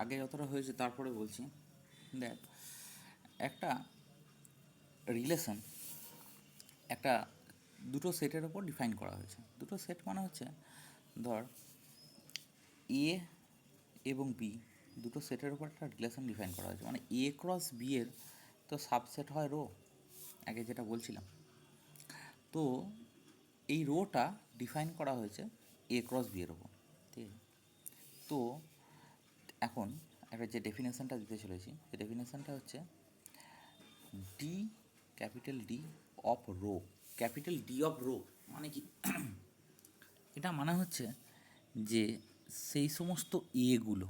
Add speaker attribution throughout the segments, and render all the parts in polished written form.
Speaker 1: আগে যতটা হয়েছে তারপরে বলছি। দেখ, একটা রিলেশন একটা দুটো সেটের ওপর ডিফাইন করা হয়েছে। দুটো সেট মানে হচ্ছে, ধর এ এবং বি, দুটো সেটের ওপর একটা রিলেশন ডিফাইন করা হয়েছে। মানে এ ক্রস বি এর তো সাবসেট হয় রো, আগে যেটা বলছিলাম। তো এই রোটা ডিফাইন করা হয়েছে এ ক্রস বি এর ওপর, ঠিক আছে? তো এখন একটা যে ডেফিনেশনটা দিতে চলেছি, সেই ডেফিনেশনটা হচ্ছে D, capital D of rho. Capital D of rho মানে কি? এটা মানে হচ্ছে যে সেই সমস্ত এগুলো,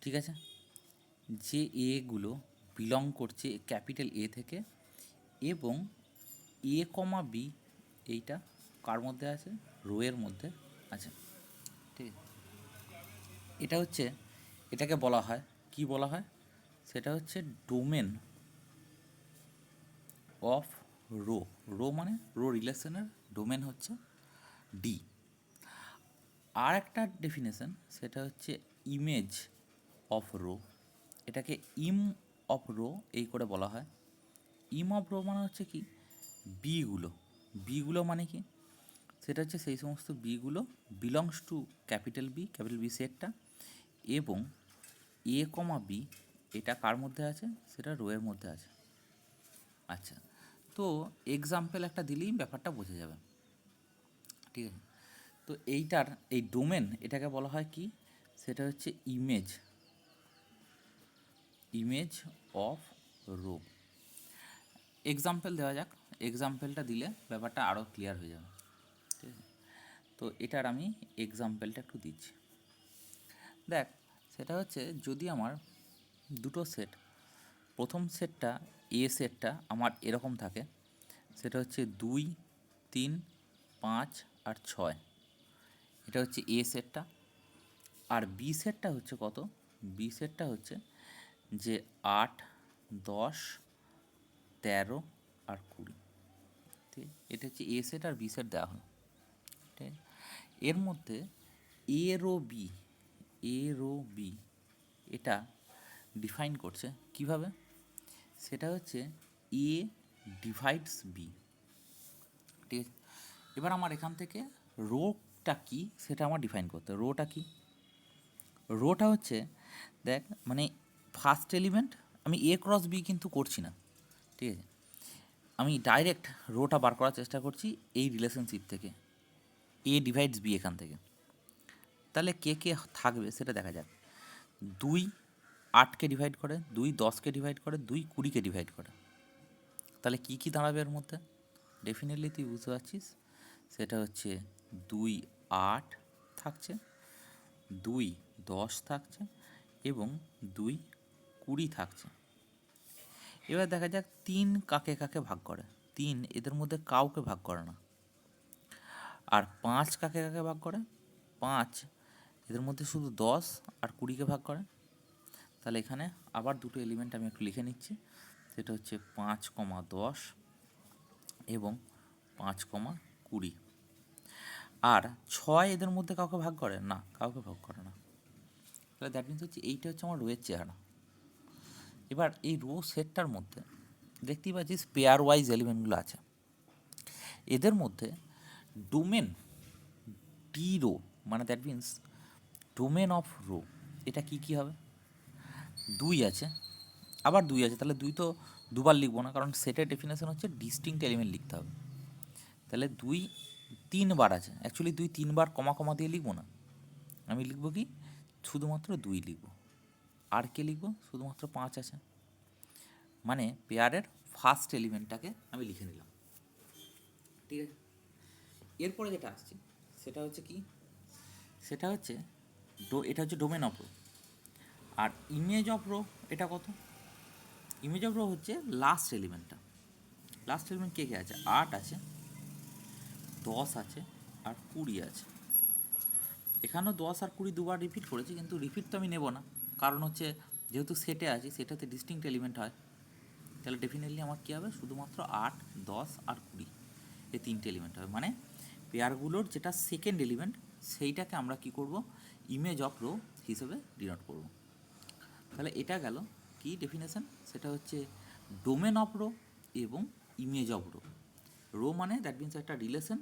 Speaker 1: ঠিক আছে, যে এগুলো বিলং করছে ক্যাপিটাল এ থেকে, এবং এ কমা বি এইটা কার মধ্যে আছে? রো এর মধ্যে আছে, ঠিক আছে? এটা হচ্ছে, এটাকে বলা হয়, কি বলা হয়? সেটা হচ্ছে ডোমেন অফ রো। রো মানে রো রিলেশনের ডোমেন হচ্ছে ডি। আর একটা ডেফিনেশন, সেটা হচ্ছে ইমেজ অফ রো। এটাকে ইম অফ রো এই করে বলা হয়। ইম অফ রো মানে হচ্ছে কি? বিগুলো। বিগুলো মানে কি? সেটা হচ্ছে সেই সমস্ত বিগুলো বিলংস টু ক্যাপিটাল বি সেটটা, এবং এ কমা বি এটা কার মধ্যে আছে? সেটা রো এর মধ্যে আছে। আচ্ছা, তো এক্সাম্পল একটা দিলেই ব্যাপারটা বোঝা যাবে, ঠিক আছে? তো এইটার এই ডোমেন এটাকে বলা হয় কি? সেটা হচ্ছে ইমেজ অফ রো। এক্সাম্পল দেওয়া যাক, এক্সাম্পলটা দিলে ব্যাপারটা আরও ক্লিয়ার হয়ে যাবে, ঠিক আছে? তো এটার আমি এক্সাম্পলটা একটু দিচ্ছি। দেখ, সেটা হচ্ছে যদি আমার দুটো সেট, প্রথম সেটটা এ সেটটা আমার এরকম থাকে, সেটা হচ্ছে 2, 3, 5 আর 6, এটা হচ্ছে এ সেটটা। আর বি সেটটা হচ্ছে কত? বি সেটটা হচ্ছে যে 8, 10, 13 আর 20, ঠিক? এটা হচ্ছে এ সেট আর বি সেট দেওয়া হলো, ঠিক? এর মধ্যে এ rho be, A rho B এটা ডিফাইন করছে কিভাবে? সেটা হচ্ছে এ ডিভাইডস বি, ঠিক আছে? এবার আমার এখান থেকে রোটা কি সেটা আমার ডিফাইন করতে হবে। রোটা কি? রোটা হচ্ছে, দেখ, মানে ফার্স্ট এলিমেন্ট আমি এ ক্রস বি কিন্তু করছি না, ঠিক আছে? আমি ডাইরেক্ট রোটা বার করার চেষ্টা করছি এই রিলেশনশিপ থেকে, এ ডিভাইডস বি এখান থেকে। তাহলে কে কে থাকবে সেটা দেখা যাক। 2 8কে ডিভাইড করে, 2 10কে ডিভাইড করে, 2 20কে ডিভাইড করে। তাহলে কী কী দাঁড়াবে এর মধ্যে? ডেফিনেটলি তুই বুঝতে পারছিস, সেটা হচ্ছে 2 8 থাকছে, 2 10 থাকছে, এবং 2 20 থাকছে। এবার দেখা যাক 3 কাকে কাকে ভাগ করে। 3 এদের মধ্যে কাউকে ভাগ করে না। আর 5 কাকে কাকে ভাগ করে? 5 এদের মধ্যে শুধু 10 আর 20কে ভাগ করে। তাহলে এখানে আবার দুটো এলিমেন্ট আমি একটু লিখে নিচ্ছি, সেটা হচ্ছে 5, 10 এবং 5, 20। আর 6 এদের মধ্যে কাউকে ভাগ করে না, কাউকে ভাগ করে না। তাহলে দ্যাট মিনস হচ্ছে এইটা হচ্ছে আমার রোয়ের চেহারা। এবার এই রো সেটটার মধ্যে দেখতেই পাচ্ছিস পেয়ার ওয়াইজ এলিমেন্টগুলো আছে। এদের মধ্যে ডোমেন ডি রো, মানে that means domain of rho, এটা কি কি হবে? 2 আছে, আবার 2 আছে। তাহলে 2 তো দুবার লিখবো না, কারণ সেটের ডেফিনেশন হচ্ছে ডিস্টিংক্ট এলিমেন্ট লিখতে হবে। তাহলে 2 3বার আছে। অ্যাকচুয়ালি 2 3বার কমা কমা দিয়ে লিখবো না, আমি লিখবো কি? শুধুমাত্র 2 লিখবো। আর কে লিখবো? শুধুমাত্র 5 আছে। মানে পেয়ারের ফার্স্ট এলিমেন্টটাকে আমি লিখে নিলাম, ঠিক আছে? এরপরে যেটা আসছে সেটা হচ্ছে কি? সেটা হচ্ছে এটা হচ্ছে ডোমেন অফ রো। আর ইমেজ অফ রো এটা কত? ইমেজ অফ রো হচ্ছে লাস্ট এলিমেন্টটা। লাস্ট এলিমেন্ট কে কে আছে? 8 আছে, 10 আছে, আর 20 আছে। এখানেও 10 আর 20 দুবার রিপিট করেছি, কিন্তু রিপিট তো আমি নেব না, কারণ হচ্ছে যেহেতু সেটে আছি, সেটাতে ডিস্টিংক্ট এলিমেন্ট হয়। তাহলে ডেফিনেটলি আমার কী হবে? শুধুমাত্র 8, 10 আর 20 এই 3টে এলিমেন্ট হবে। মানে পেয়ারগুলোর যেটা সেকেন্ড এলিমেন্ট সেইটাকে আমরা কি করব? ইমেজ অফ রো হিসেবে ডিনোট করব। তাহলে এটা গেল কি ডেফিনেশন, সেটা হচ্ছে ডোমেন অফ রো এবং ইমেজ অফ রো। রো মানে দ্যাট মিনস একটা রিলেশন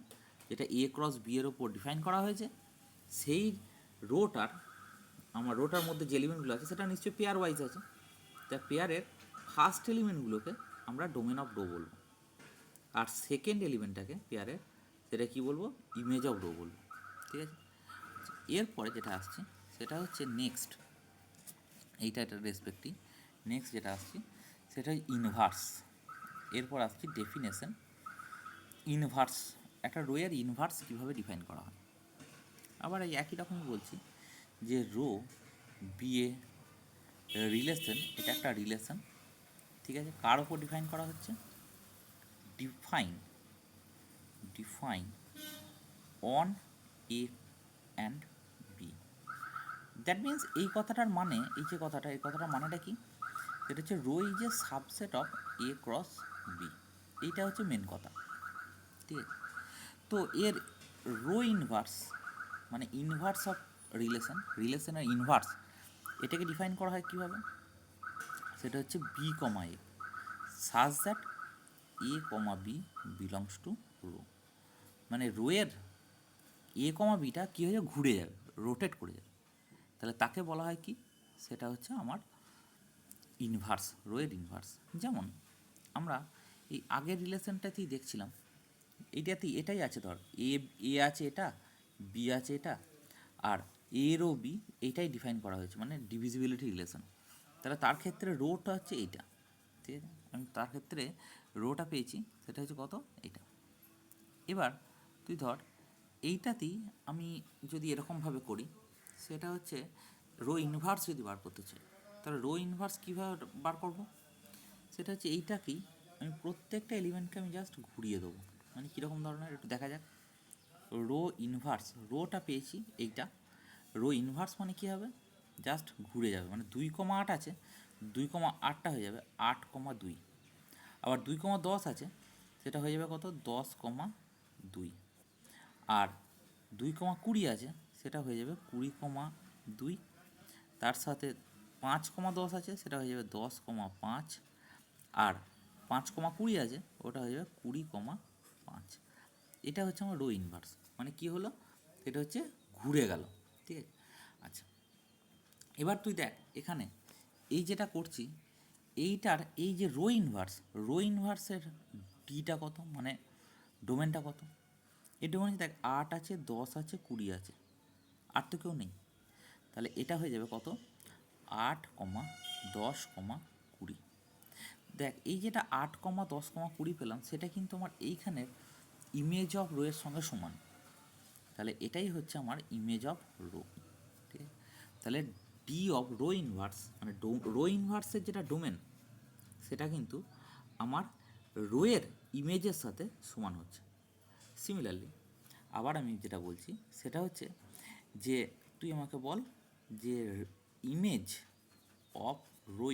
Speaker 1: যেটা এ ক্রস বি এর ওপর ডিফাইন করা হয়েছে। সেই রোটার আমার রোটার মধ্যে যে এলিমেন্টগুলো আছে সেটা নিশ্চয়ই পেয়ার ওয়াইজ আছে, তাই পেয়ারের ফার্স্ট এলিমেন্টগুলোকে আমরা ডোমেন অফ রো বলবো, আর সেকেন্ড এলিমেন্টটাকে পেয়ারের সেটা কি বলবো, ইমেজ অফ রো বলবো। ঠিক আছে, এরপরে যেটা আসছে সেটা হচ্ছে নেক্সট, এইটা একটা রেসপেক্টিভ। নেক্সট যেটা আসছে সেটা ইনভার্স। এরপর আসছে ডেফিনেশন। ইনভার্স, একটা রোয়ের ইনভার্স কীভাবে ডিফাইন করা হয়। আবার এই একই রকমই বলছি যে রো বিএ রিলেশন, এটা একটা রিলেশন, ঠিক আছে, কার ওপর ডিফাইন করা হচ্ছে, define on A and B. That means এই কথাটার মানে, এই যে কথাটা, এই কথাটার মানেটা কি, সেটা হচ্ছে rho is a subset of A cross B. এইটা হচ্ছে মেন কথা। ঠিক আছে, তো এর রো ইনভার্স মানে ইনভার্স অফ রিলেশনের ইনভার্স, এটাকে ডিফাইন করা হয় কীভাবে, সেটা হচ্ছে B comma A such that A comma B belongs to rho. মানে রোয়ের এ কমা বিটা কী হয়ে যাবে, ঘুরে যাবে, রোটেট করে যাবে, তাহলে তাকে বলা হয় কি, সেটা হচ্ছে আমার ইনভার্স, রোয়ের ইনভার্স। যেমন আমরা এই আগের রিলেশনটাতেই দেখছিলাম, এইটাতেই এটাই আছে, ধর এ আছে, এটা বি আছে, এটা আর এর ও বি এইটাই ডিফাইন করা হয়েছে, মানে ডিভিজিবিলিটি রিলেশন। তাহলে তার ক্ষেত্রে রোটা হচ্ছে এইটা, ঠিক আছে, আমি তার ক্ষেত্রে রোটা পেয়েছি, সেটা হচ্ছে কত, এইটা। এবার তুই ধর এইটাতেই আমি যদি এরকমভাবে করি, সেটা হচ্ছে রো ইনভার্স যদি বার করতে চাই, তাহলে রো ইনভার্স কীভাবে বার করব, সেটা হচ্ছে এইটাকেই আমি প্রত্যেকটা এলিমেন্টকে আমি জাস্ট ঘুরিয়ে দেবো। মানে কীরকম ধরনের একটু দেখা যাক। রো ইনভার্স, রোটা পেয়েছি এইটা, রো ইনভার্স মানে কী হবে, জাস্ট ঘুরে যাবে, মানে 2,8 আছে, 2,8টা হয়ে যাবে 8,2। আবার 2,10 আছে, সেটা হয়ে যাবে কত, 10,2। আর 2,20 আছে, সেটা হয়ে যাবে 20,2। তার সাথে 5,10 আছে, সেটা হয়ে যাবে 10,5। আর 5,20 আছে, ওটা হয়ে যাবে 20,5। এটা হচ্ছে আমার রো ইনভার্স। মানে কি হলো, এটা হচ্ছে ঘুরে গেল। ঠিক আছে, আচ্ছা, এবার তুই দেখ এখানে এই যেটা করছি, এইটার এই যে রো ইনভার্সের ডিটা কত, মানে ডোমেনটা কত, এই ডোমেনে দেখ 8 আছে, 10 আছে, 20 আছে, আর তো কেউ নেই। তাহলে এটা হয়ে যাবে কত, 8, 10, 20। দেখ এই যেটা 8, 10, 20 পেলাম, সেটা কিন্তু আমার এইখানের ইমেজ অফ রো এর সঙ্গে সমান। তাহলে এটাই হচ্ছে আমার ইমেজ অফ রো। ঠিক আছে, তাহলে ডি অফ রো ইনভার্স মানে রো ইনভার্সের যেটা ডোমেন, সেটা কিন্তু আমার রোয়ের ইমেজের সাথে সমান হচ্ছে। সিমিলারলি আবার আমি যেটা বলছি সেটা হচ্ছে যে তুই আমাকে বল যে ইমেজ অফ রো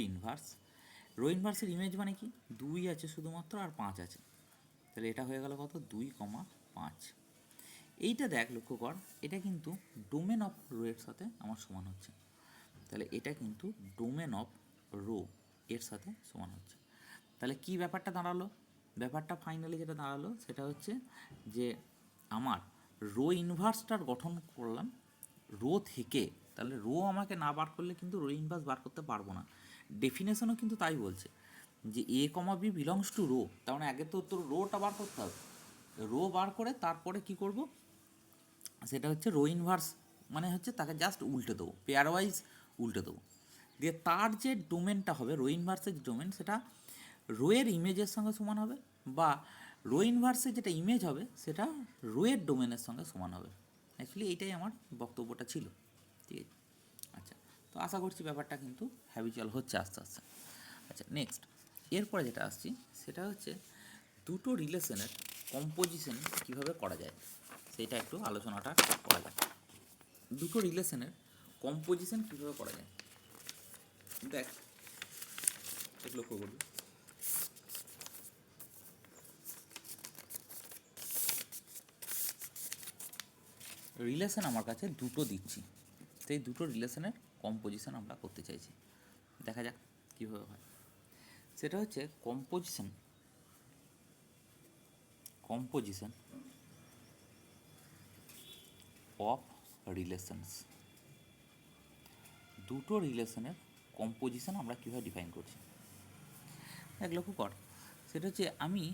Speaker 1: ইনভার্সের ইমেজ মানে কি, 2 আছে শুধুমাত্র আর 5 আছে, তাহলে এটা হয়ে গেল কত, 2,5। এইটা দেখ লক্ষ্য কর, এটা কিন্তু ডোমেন অফ রো এর সাথে আমার সমান হচ্ছে, তাহলে এটা কিন্তু ডোমেন অফ রো এর সাথে সমান হচ্ছে। তাহলে কি ব্যাপারটা দাঁড়ালো, ব্যাপারটা ফাইনালি যেটা দাঁড়ালো সেটা হচ্ছে যে আমার রো ইনভার্সটার গঠন করলাম রো থেকে, তাহলে রো আমাকে না বার করলে কিন্তু রো ইনভার্স বার করতে পারবো না। ডেফিনেশনও কিন্তু তাই বলছে যে A comma B belongs to rho, তার মানে আগে তো তোর রোটা বার করতে হবে, রো বার করে তারপরে কি করব, সেটা হচ্ছে রো ইনভার্স মানে হচ্ছে তাকে জাস্ট উল্টে দেবো, পেয়ার ওয়াইজ উল্টে দেবো, দিয়ে তার যে ডোমেনটা হবে রো ইনভার্সের যে ডোমেন, সেটা রোয়ের ইমেজের সঙ্গে সমান হবে, বা রো ইনভার্সের যেটা ইমেজ হবে সেটা রোয়ের ডোমেনের সঙ্গে সমান হবে। অ্যাকচুয়ালি এইটাই আমার বক্তব্যটা ছিল। ঠিক আছে, আচ্ছা, তো আশা করছি ব্যাপারটা কিন্তু হ্যাবিচুয়াল হচ্ছে আস্তে আস্তে। আচ্ছা, নেক্সট এরপরে যেটা আসছি সেটা হচ্ছে দুটো রিলেশনের কম্পোজিশন কীভাবে করা যায়, সেইটা একটু আলোচনাটা করা যায়। দুটো রিলেশনের কম্পোজিশন কীভাবে করা যায়, দেখ একটু লক্ষ্য করবি। রিলেশন আমার কাছে দুটো দিচ্ছি, সেই দুটো রিলেশনের কম্পোজিশন আমরা করতে চাইছি। দেখা যাক কীভাবে হয়। সেটা হচ্ছে কম্পোজিশন অফ রিলেশনস। দুটো রিলেশনের কম্পোজিশন আমরা কীভাবে ডিফাইন করছি এক লক্ষ্য কর। সেটা হচ্ছে আমি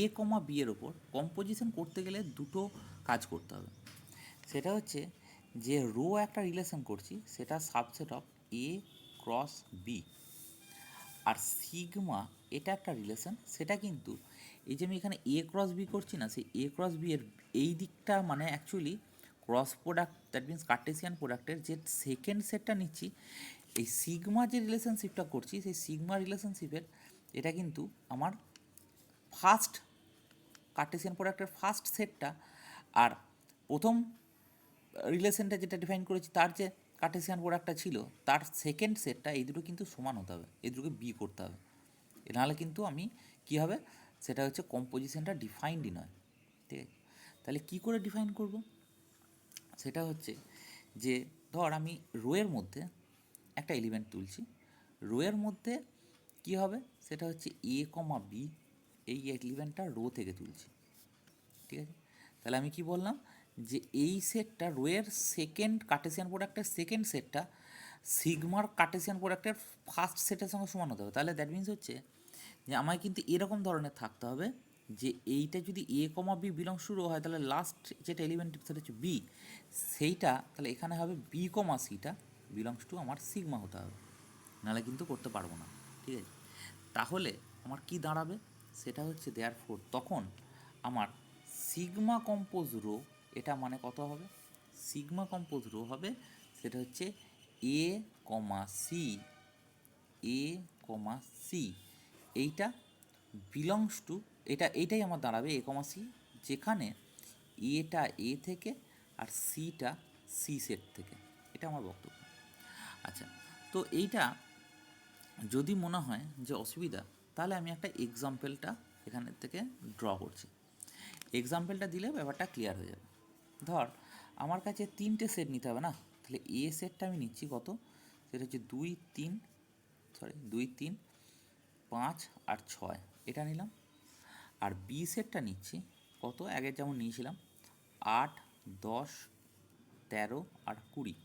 Speaker 1: এ কমা বি এর ওপর কম্পোজিশন করতে গেলে দুটো কাজ করতে হবে। সেটা হচ্ছে যে রো একটা রিলেশন করছি সেটা subset of A cross B, আর সিগমা এটা একটা রিলেশন, সেটা কিন্তু এই যে আমি এখানে এ ক্রস বি করছি না, সেই এ ক্রস বি এর এই দিকটা মানে actually cross product, that means Cartesian প্রোডাক্টের যে সেকেন্ড সেটটা নিচ্ছি, এই সিগমা যে রিলেশনশিপটা করছি সেই সিগমা রিলেশনশিপের এটা কিন্তু আমার ফার্স্ট কার্টেসিয়ান প্রোডাক্টের ফার্স্ট সেটটা, আর প্রথম রিলেশনটা যেটা ডিফাইন করেছি তার যে কার্টেসিয়ান প্রোডাক্টটা ছিল তার সেকেন্ড সেটটা, এই দুটো কিন্তু সমান হতে হবে, এই দুটোকে বি করতে হবে, নাহলে কিন্তু আমি কী হবে সেটা হচ্ছে কম্পোজিশনটা ডিফাইন্ডই নয়। ঠিক আছে, তাহলে কী করে ডিফাইন করব? সেটা হচ্ছে যে ধর আমি রোয়ের মধ্যে একটা এলিমেন্ট তুলছি, রোয়ের মধ্যে কী হবে সেটা হচ্ছে এ কমা বি, এই এলিমেন্টটা রো থেকে তুলছি। ঠিক আছে, তাহলে আমি কি বললাম যে এই সেটটা রোয়ের সেকেন্ড কার্টেসিয়ান প্রোডাক্টের সেকেন্ড সেটটা সিগমার কার্টেসিয়ান প্রোডাক্টের ফার্স্ট সেটের সঙ্গে সমান হতে হবে। তাহলে দ্যাট মিনস হচ্ছে যে আমায় কিন্তু এরকম ধরনের থাকতে হবে যে এইটা যদি এ comma B belongs to rho হয় তাহলে লাস্ট যেটা এলিমেন্ট সেটা হচ্ছে বি, সেইটা তাহলে এখানে হবে বি কমা সিটা বিলংস টু আমার সিগমা হতে হবে, নাহলে কিন্তু করতে পারবো না। ঠিক আছে, তাহলে আমার কি দাঁড়াবে সেটা হচ্ছে দেয়ার ফোর তখন আমার সিগমা কম্পোজ রো, এটা মানে কত হবে, সিগমা কম্পোজ রো হবে সেটা হচ্ছে এ কমা সি, এইটা বিলংস টু এইটাই আমার দাঁড়াবে এ কমা সি, যেখানে এটা এ থেকে আর সিটা সি সেট থেকে, এটা আমার বক্তব্য। আচ্ছা, তো এইটা যদি মনে হয় যে অসুবিধা, তাহলে আমি একটা এক্সাম্পলটা এখানের থেকে ড্র করছি। এক্সাম্পলটা দিলে ব্যাপারটা ক্লিয়ার হয়ে যাবে। ধর আমার কাছে তিনটে সেট নিতে হবে না, তাহলে এ সেটটা আমি নিচ্ছি কত, সেটা হচ্ছে 2 3 5 আর 6, এটা নিলাম। আর বি সেটটা নিচ্ছি কত, আগের যেমন নিয়েছিলাম 8 10 13 আর 20।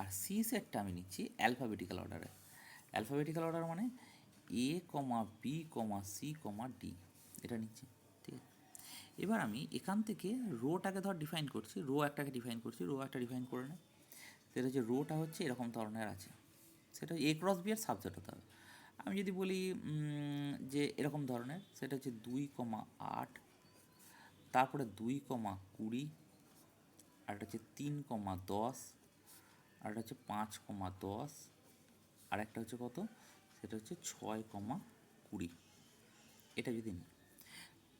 Speaker 1: আর সি সেটটা আমি নিচ্ছি অ্যালফাবেটিক্যাল অর্ডারে। অ্যালফাবেটিক্যাল অর্ডার মানে এ comma B comma c comma D, এটা নিচ্ছি। ঠিক আছে, এবার আমি এখান থেকে রোটাকে ধর ডিফাইন করছি, রো একটাকে ডিফাইন করছি, রো একটা ডিফাইন করে নেয়, সেটা হচ্ছে রোটা হচ্ছে এরকম ধরনের আছে, সেটা এ ক্রস বি এর সাবজেক্ট হতে হবে। আমি যদি বলি যে এরকম ধরনের, সেটা হচ্ছে 2,8, তারপরে 2,20, আর একটা হচ্ছে 3,10, আর একটা হচ্ছে 5,10, আর একটা হচ্ছে কত, সেটা হচ্ছে 6,20। এটা যদি নিই,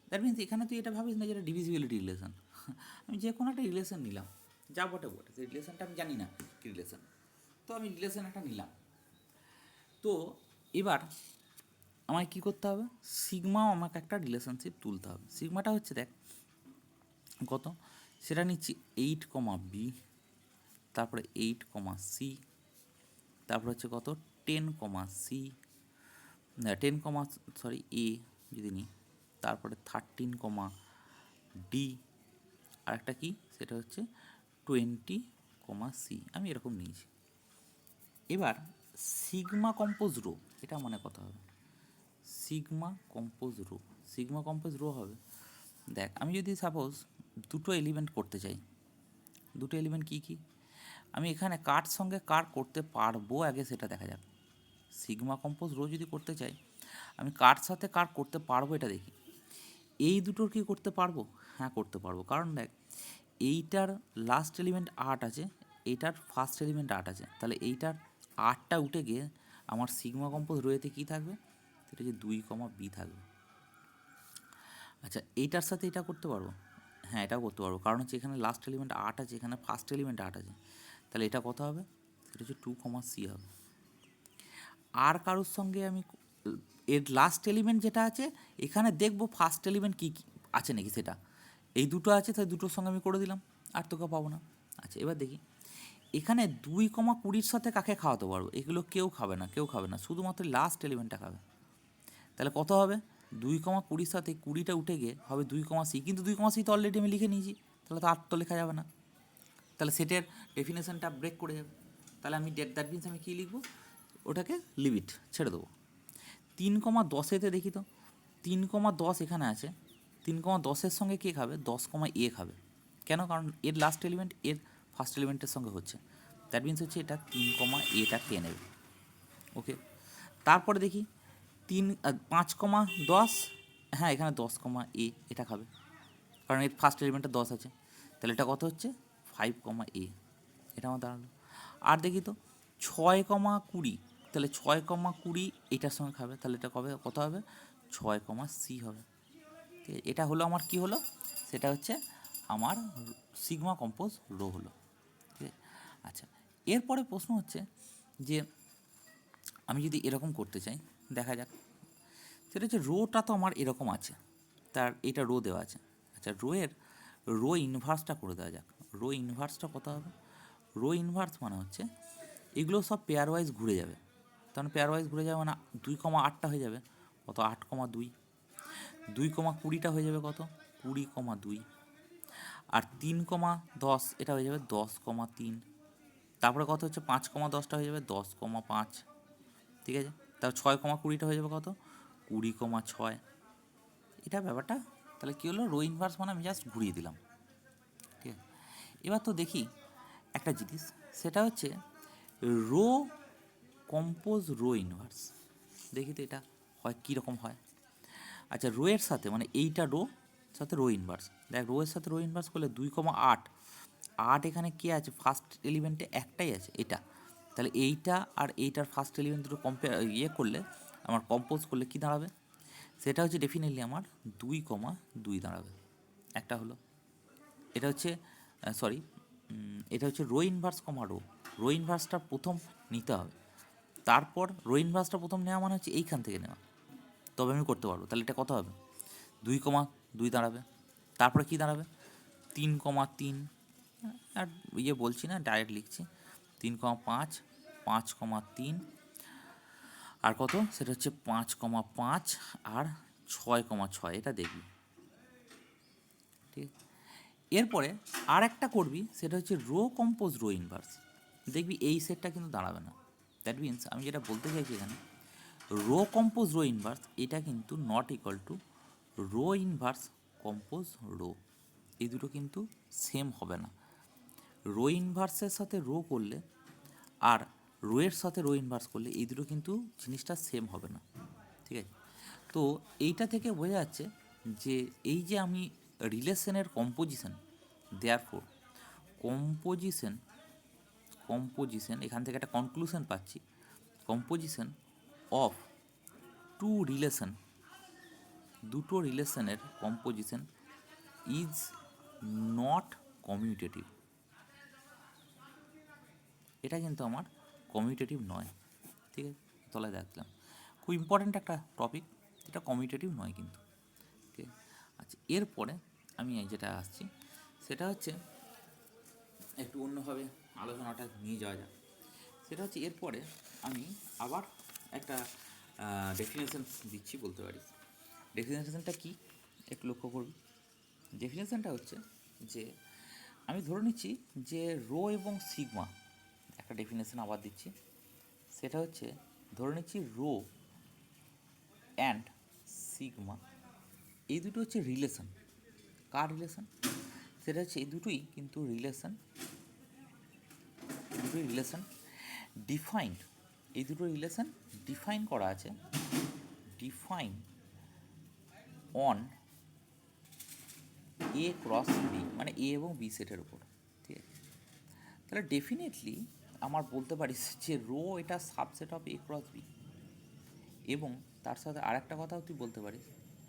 Speaker 1: দ্যাট মিনস এখানে তুই এটা ভাবিস না যে এটা ডিভিজিবিলিটি রিলেশন। আমি যে কোনো একটা রিলেশন নিলাম, যা বটে বটে, সেই রিলেশনটা আমি জানি না কী রিলেশন, তো আমি রিলেশন একটা নিলাম। তো এবার আমায় কী করতে হবে, সিগমাও আমাকে একটা রিলেশনশিপ তুলতে হবে। সিগমাটা হচ্ছে দেখ কত, সেটা নিচ্ছি 8 কমা বি, তারপরে 8 কমা সি, তারপরে হচ্ছে কত 10 কমা সি, 10 কমা সরি এ যদি নিই, তারপরে 13 কমা ডি, আর একটা কি সেটা হচ্ছে 20 কমা সি, আমি এরকম নিয়েছি। এবার সিগমা কম্পোজ রো, এটা মনে কথা হবে, সিগমা কম্পোজ রো হবে, দেখ আমি যদি সাপোজ দুটো এলিমেন্ট করতে চাই, দুটো এলিমেন্ট কী কী, আমি এখানে কার সঙ্গে কার করতে পারবো আগে সেটা দেখা যাক। সিগমা কম্পোজ রো যদি করতে চাই আমি কার সাথে কার করতে পারবো এটা দেখি। এই দুটোর কি করতে পারবো, হ্যাঁ করতে পারবো, কারণ দেখ এইটার লাস্ট এলিমেন্ট 8 আছে, এইটার ফার্স্ট এলিমেন্ট 8 আছে, তাহলে এইটার 8টা উঠে গিয়ে আমার সিগমা কম্পোজ রোয়েতে কী থাকবে, সেটা হচ্ছে 2 কমা বি থাকবে। আচ্ছা, এইটার সাথে এটা করতে পারবো, হ্যাঁ এটাও করতে পারবো, কারণ হচ্ছে এখানে লাস্ট এলিমেন্ট 8 আছে, এখানে ফার্স্ট এলিমেন্ট 8 আছে, তাহলে এটা কত হবে, সেটা হচ্ছে 2 কমা সি হবে। আর কারোর সঙ্গে আমি এর লাস্ট এলিমেন্ট যেটা আছে এখানে দেখবো ফার্স্ট এলিমেন্ট কী কী আছে নাকি, সেটা এই দুটো আছে, তাই দুটোর সঙ্গে আমি করে দিলাম, আর তোকে পাবো না। আচ্ছা এবার দেখি এখানে 2,20 সাথে কাকে খাওয়াতে পারবো? এগুলো কেউ খাবে না, কেউ খাবে না, শুধুমাত্র লাস্ট এলিমেন্টটা খাবে। তাহলে কত হবে? 2,20 সাথে 20টা উঠে গিয়ে হবে 2,c, কিন্তু 2,c তো অলরেডি আমি লিখে নিয়েছি, তাহলে তো আর তো লেখা যাবে না, তাহলে সেটের ডেফিনেশনটা ব্রেক করে যাবে। তাহলে আমি দ্যাট মিনস আমি কী লিখবো? ওটাকে লিমিট ছেড়ে দেবো। 3,10 দেখি তো, 3,10 এখানে আছে, 3,10 সঙ্গে কে খাবে? 10,a খাবে। কেন? কারণ এর লাস্ট এলিমেন্ট এর ফার্স্ট এলিমেন্টের সঙ্গে হচ্ছে, দ্যাট মিনস হচ্ছে এটা 3,aটা কে নেবে। ওকে, তারপরে দেখি 5,10, হ্যাঁ এখানে 10,a এটা খাবে, কারণ এর ফার্স্ট এলিমেন্টটা 10 আছে, তাহলে এটা কত হচ্ছে? 5,a, এটা আমার দাঁড়ালো। আর দেখি তো 6,20, তাহলে 6,20 এটার সঙ্গে খাবে, তাহলে এটা কত হবে? 6,c হবে। ঠিক আছে, এটা হলো আমার কি হলো? সেটা হচ্ছে আমার সিগমা কম্পোজ রো হলো। ঠিক আছে, আচ্ছা এরপরে প্রশ্ন হচ্ছে যে আমি যদি এরকম করতে চাই, দেখা যাক, সেটা হচ্ছে রোটা তো আমার এরকম আছে, তার এটা রো দেওয়া আছে। আচ্ছা রো ইনভার্সটা করে দেওয়া যাক। রো ইনভার্সটা কত হবে? রো ইনভার্স মানে হচ্ছে এগুলো সব পেয়ার ওয়াইজ ঘুরে যাবে, তখন পেয়ার ওয়াইজ ঘুরে যাবে মানে 2,8টা হয়ে যাবে কত? 8,2। 2,20টা হয়ে যাবে কত? 20,2। আর 3,10 এটা হয়ে যাবে 10,3। তারপরে কত হচ্ছে? 5,10টা হয়ে যাবে 10,5। ঠিক আছে, তারপর 6,20টা হয়ে যাবে কত? 20,6। এটা ব্যাপারটা তাহলে কী হলো? রো ইনভার্স মানে আমি জাস্ট ঘুরিয়ে দিলাম। ঠিক আছে, এবার তো দেখি একটা জিনিস, সেটা হচ্ছে রো কম্পোজ রো ইনভার্স। দেখি তো এটা হয় কীরকম হয়। আচ্ছা রোয়ের সাথে মানে এইটা রো সাথে রো ইনভার্স, দেখ রোয়ের সাথে রো ইনভার্স করলে 2,8, 8 এখানে কে আছে? ফার্স্ট এলিমেন্টে একটাই আছে, এটা। তাহলে এইটা আর এইটার ফার্স্ট এলিমেন্ট দুটো করলে আমার কম্পোজ করলে কী দাঁড়াবে? সেটা হচ্ছে ডেফিনেটলি আমার 2,2 দাঁড়াবে। একটা হলো, এটা হচ্ছে সরি, এটা হচ্ছে রো ইনভার্স রো। রো ইনভার্সটা প্রথম নিতে হবে, তারপর রো ইনভার্সটা প্রথম নেওয়া মানে হচ্ছে এইখান থেকে নেওয়া, তবে আমি করতে পারবো। তাহলে এটা কত হবে? 2,2 দাঁড়াবে। তারপরে কি দাঁড়াবে? 3,3, আর বলছি না, ডাইরেক্ট লিখছি। 3,5, 5,3, আর কত? সেটা হচ্ছে 5,5 আর 6,6, এটা দেখবি। ঠিক, এরপরে আর একটা করবি, সেটা হচ্ছে রো কম্পোজ রো ইনভার্স। দেখবি এই সেটটা কিন্তু দাঁড়াবে না। দ্যাট মিনস আমি যেটা বলতে চাইছি এখানে, রো কম্পোজ রো ইনভার্স এটা কিন্তু not equal to rho inverse compose rho. এই দুটো কিন্তু সেম হবে না। রো ইনভার্সের সাথে রো করলে আর রোয়ের সাথে রো ইনভার্স করলে এই দুটো কিন্তু জিনিসটা সেম হবে না। ঠিক আছে, তো এইটা থেকে বোঝা যাচ্ছে যে এই যে আমি রিলেশনের কম্পোজিশন, দেয়ারফোর কম্পোজিশন এখান থেকে একটা কনক্লুশন পাচ্ছি, কম্পোজিশন অফ দুটো রিলেশনের কম্পোজিশন ইজ নট কমিউটেটিভ। এটা কিন্তু আমার কমিউটেটিভ নয়। ঠিক আছে, তলায় দেখলাম খুব ইম্পর্ট্যান্ট একটা টপিক, এটা কমিউটেটিভ নয় কিন্তু। ঠিক আছে, আচ্ছা এরপরে আমি যেটা আসছি সেটা হচ্ছে একটু অন্যভাবে আলোচনাটা নিয়ে যাওয়া যাক। সেটা হচ্ছে এরপরে আমি আবার একটা ডেফিনেশন দিচ্ছি, বলতে পারিস। ডেফিনেশনটা কি একটু লক্ষ্য করবি। ডেফিনেশনটা হচ্ছে যে আমি ধরে নিচ্ছি যে রো এবং সিগমা, একটা ডেফিনেশন আবার দিচ্ছি, সেটা হচ্ছে ধরে নিচ্ছি রো অ্যান্ড সিগমা এই দুটো হচ্ছে রিলেশন। কার রিলেশন? সেটা হচ্ছে এই দুটোই কিন্তু রিলেশন, ডিফাইন্ড। এই দুটো রিলেশন ডিফাইন করা আছে, define on A cross B, মানে এ এবং বি সেটের উপর। ঠিক আছে, তাহলে ডেফিনেটলি আমার বলতে পারিস যে রো এটা subset of A cross B, এবং তার সাথে আরেকটা কথাও তুই বলতে পারিস,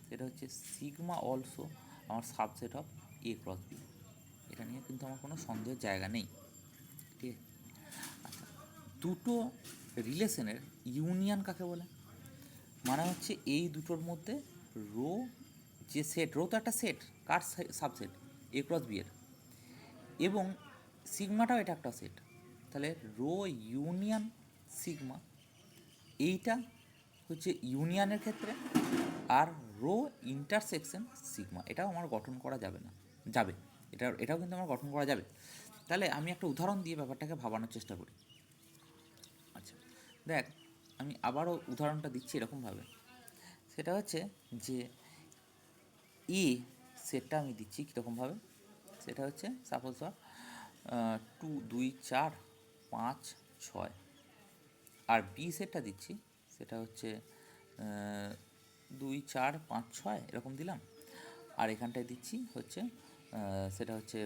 Speaker 1: সেটা হচ্ছে সিগমা অলসো আমার subset of A cross B. এটা নিয়ে কিন্তু আমার কোনো সন্দেহের জায়গা নেই। ঠিক আছে, আচ্ছা দুটো রিলেশনের ইউনিয়ন কাকে বলে? মানে হচ্ছে এই দুটোর মধ্যে রো যে সেট, রো তো একটা সেট, কার সাবসেট? এ ক্রস বি এর, এবং সিগমাটাও এটা একটা সেট, তাহলে রো ইউনিয়ন সিগমা এইটা হচ্ছে ইউনিয়নের ক্ষেত্রে, আর রো ইন্টারসেকশন সিগমা এটাও আমার গঠন করা যাবে না, যাবে, এটাও কিন্তু আমার গঠন করা যাবে। তাহলে আমি একটা উদাহরণ দিয়ে ব্যাপারটাকে ভাবানোর চেষ্টা করি। আচ্ছা দেখ, আমি আবারও উদাহরণটা দিচ্ছি এরকমভাবে, সেটা হচ্ছে যে এ সেটটা আমি দিচ্ছি কীরকমভাবে, সেটা হচ্ছে সাপোজ ধর 2 2 4 5 6, আর বি সেটটা দিচ্ছি সেটা হচ্ছে 2 4 5 6 এরকম দিলাম, আর এখানটায় দিচ্ছি হচ্ছে সেটা হচ্ছে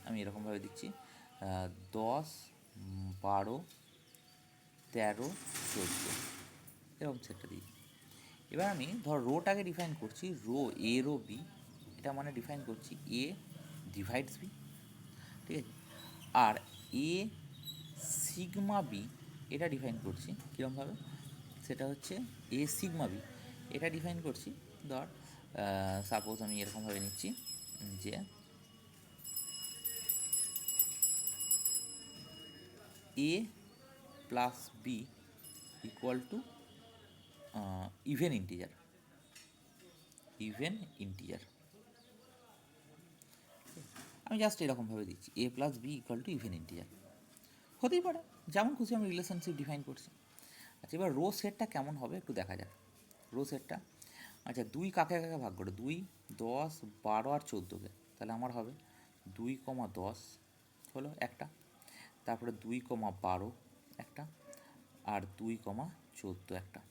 Speaker 1: আমি এরকমভাবে দিচ্ছি 10 12 13 14 এরকম সেটটা দিই। এবার আমি ধর রোটাকে ডিফাইন করছি, রো এ রো বি, এটা মানে ডিফাইন করছি এ ডিভাইডস বি, ঠিক আছে, আর এ সিগমা বি এটা ডিফাইন করছি কীরকমভাবে, সেটা হচ্ছে এ সিগমা বি এটা ডিফাইন করছি ধর সাপোজ আমি এরকমভাবে নিচ্ছি যে A plus B equal to even integer, আমি জাস্ট এরকমভাবে দিচ্ছি A plus B equal to even integer, হতেই পারে যেমন খুশি আমি রিলেশনশিপ ডিফাইন করছি। আচ্ছা এবার রো সেটটা কেমন হবে একটু দেখা যাক। রো সেটটা আচ্ছা 2 কাকে কাকে ভাগ করে, 2 10 12 আর 14কে, তাহলে আমার হবে 2, 10 হলো একটা, তারপরে 2, 12 একটা, আর 2, 14 একটা।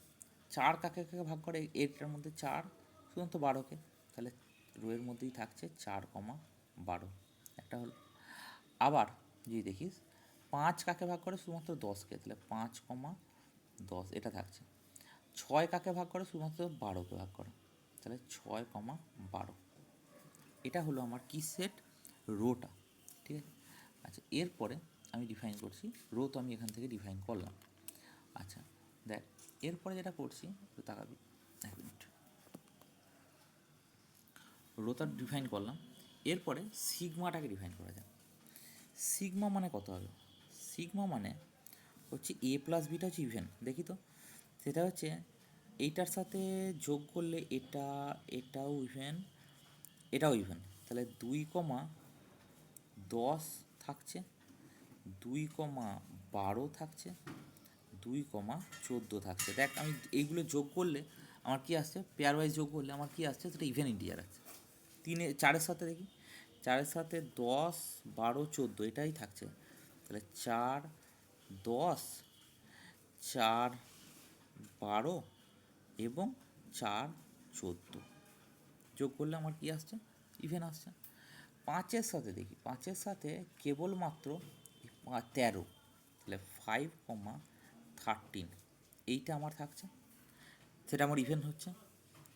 Speaker 1: 4 কাকে কাকে ভাগ করে, এটার মধ্যে 4 শুধুমাত্র 12কে, তাহলে রোয়ের মধ্যেই থাকছে 4, 12 একটা হলো। আবার যদি দেখিস 5 কাকে ভাগ করে শুধুমাত্র 10কে, তাহলে 5, 10 এটা থাকছে। 6 কাকে ভাগ করে শুধুমাত্র 12কে ভাগ করে, তাহলে 6, 12 এটা হলো আমার কি সেট, রোটা, ঠিক আছে। আচ্ছা এরপরে আমি ডিফাইন করছি, রো তো আমি এখান থেকে ডিফাইন করলাম। আচ্ছা দেখ এরপরে যেটা করছি একটু তাকাবি, এক মিনিট, রোটা ডিফাইন করলাম, এরপরে সিগমাটাকে ডিফাইন করা যায়। সিগমা মানে কত হবে, সিগমা মানে হচ্ছে এ প্লাস বিটা হচ্ছে ইভেন, দেখি তো সেটা হচ্ছে এইটার সাথে যোগ করলে এটা, এটাও ইভেন, এটাও ইভেন, তাহলে 2, 10 থাকছে, 2, 12 থাকছে, 2, 14 থাকছে। দেখ আমি এইগুলো যোগ করলে আমার কি আসছে, পেয়ার ওয়াইজ যোগ করলে আমার কি আসছে, সেটা ইভেন ইন্টিজার আছে। 4-এর সাথে দেখি, 4-এর সাথে 10 12 14 এটাই থাকছে, তাহলে 4 10 4 12 এবং 4 14 যোগ করলে আমার কি আসছে, ইভেন আসছে। 5-এর সাথে দেখি, 5-এর সাথে কেবলমাত্র 13, তাহলে 5, 13 এইটা আমার থাকছে, সেটা আমার ইভেন হচ্ছে।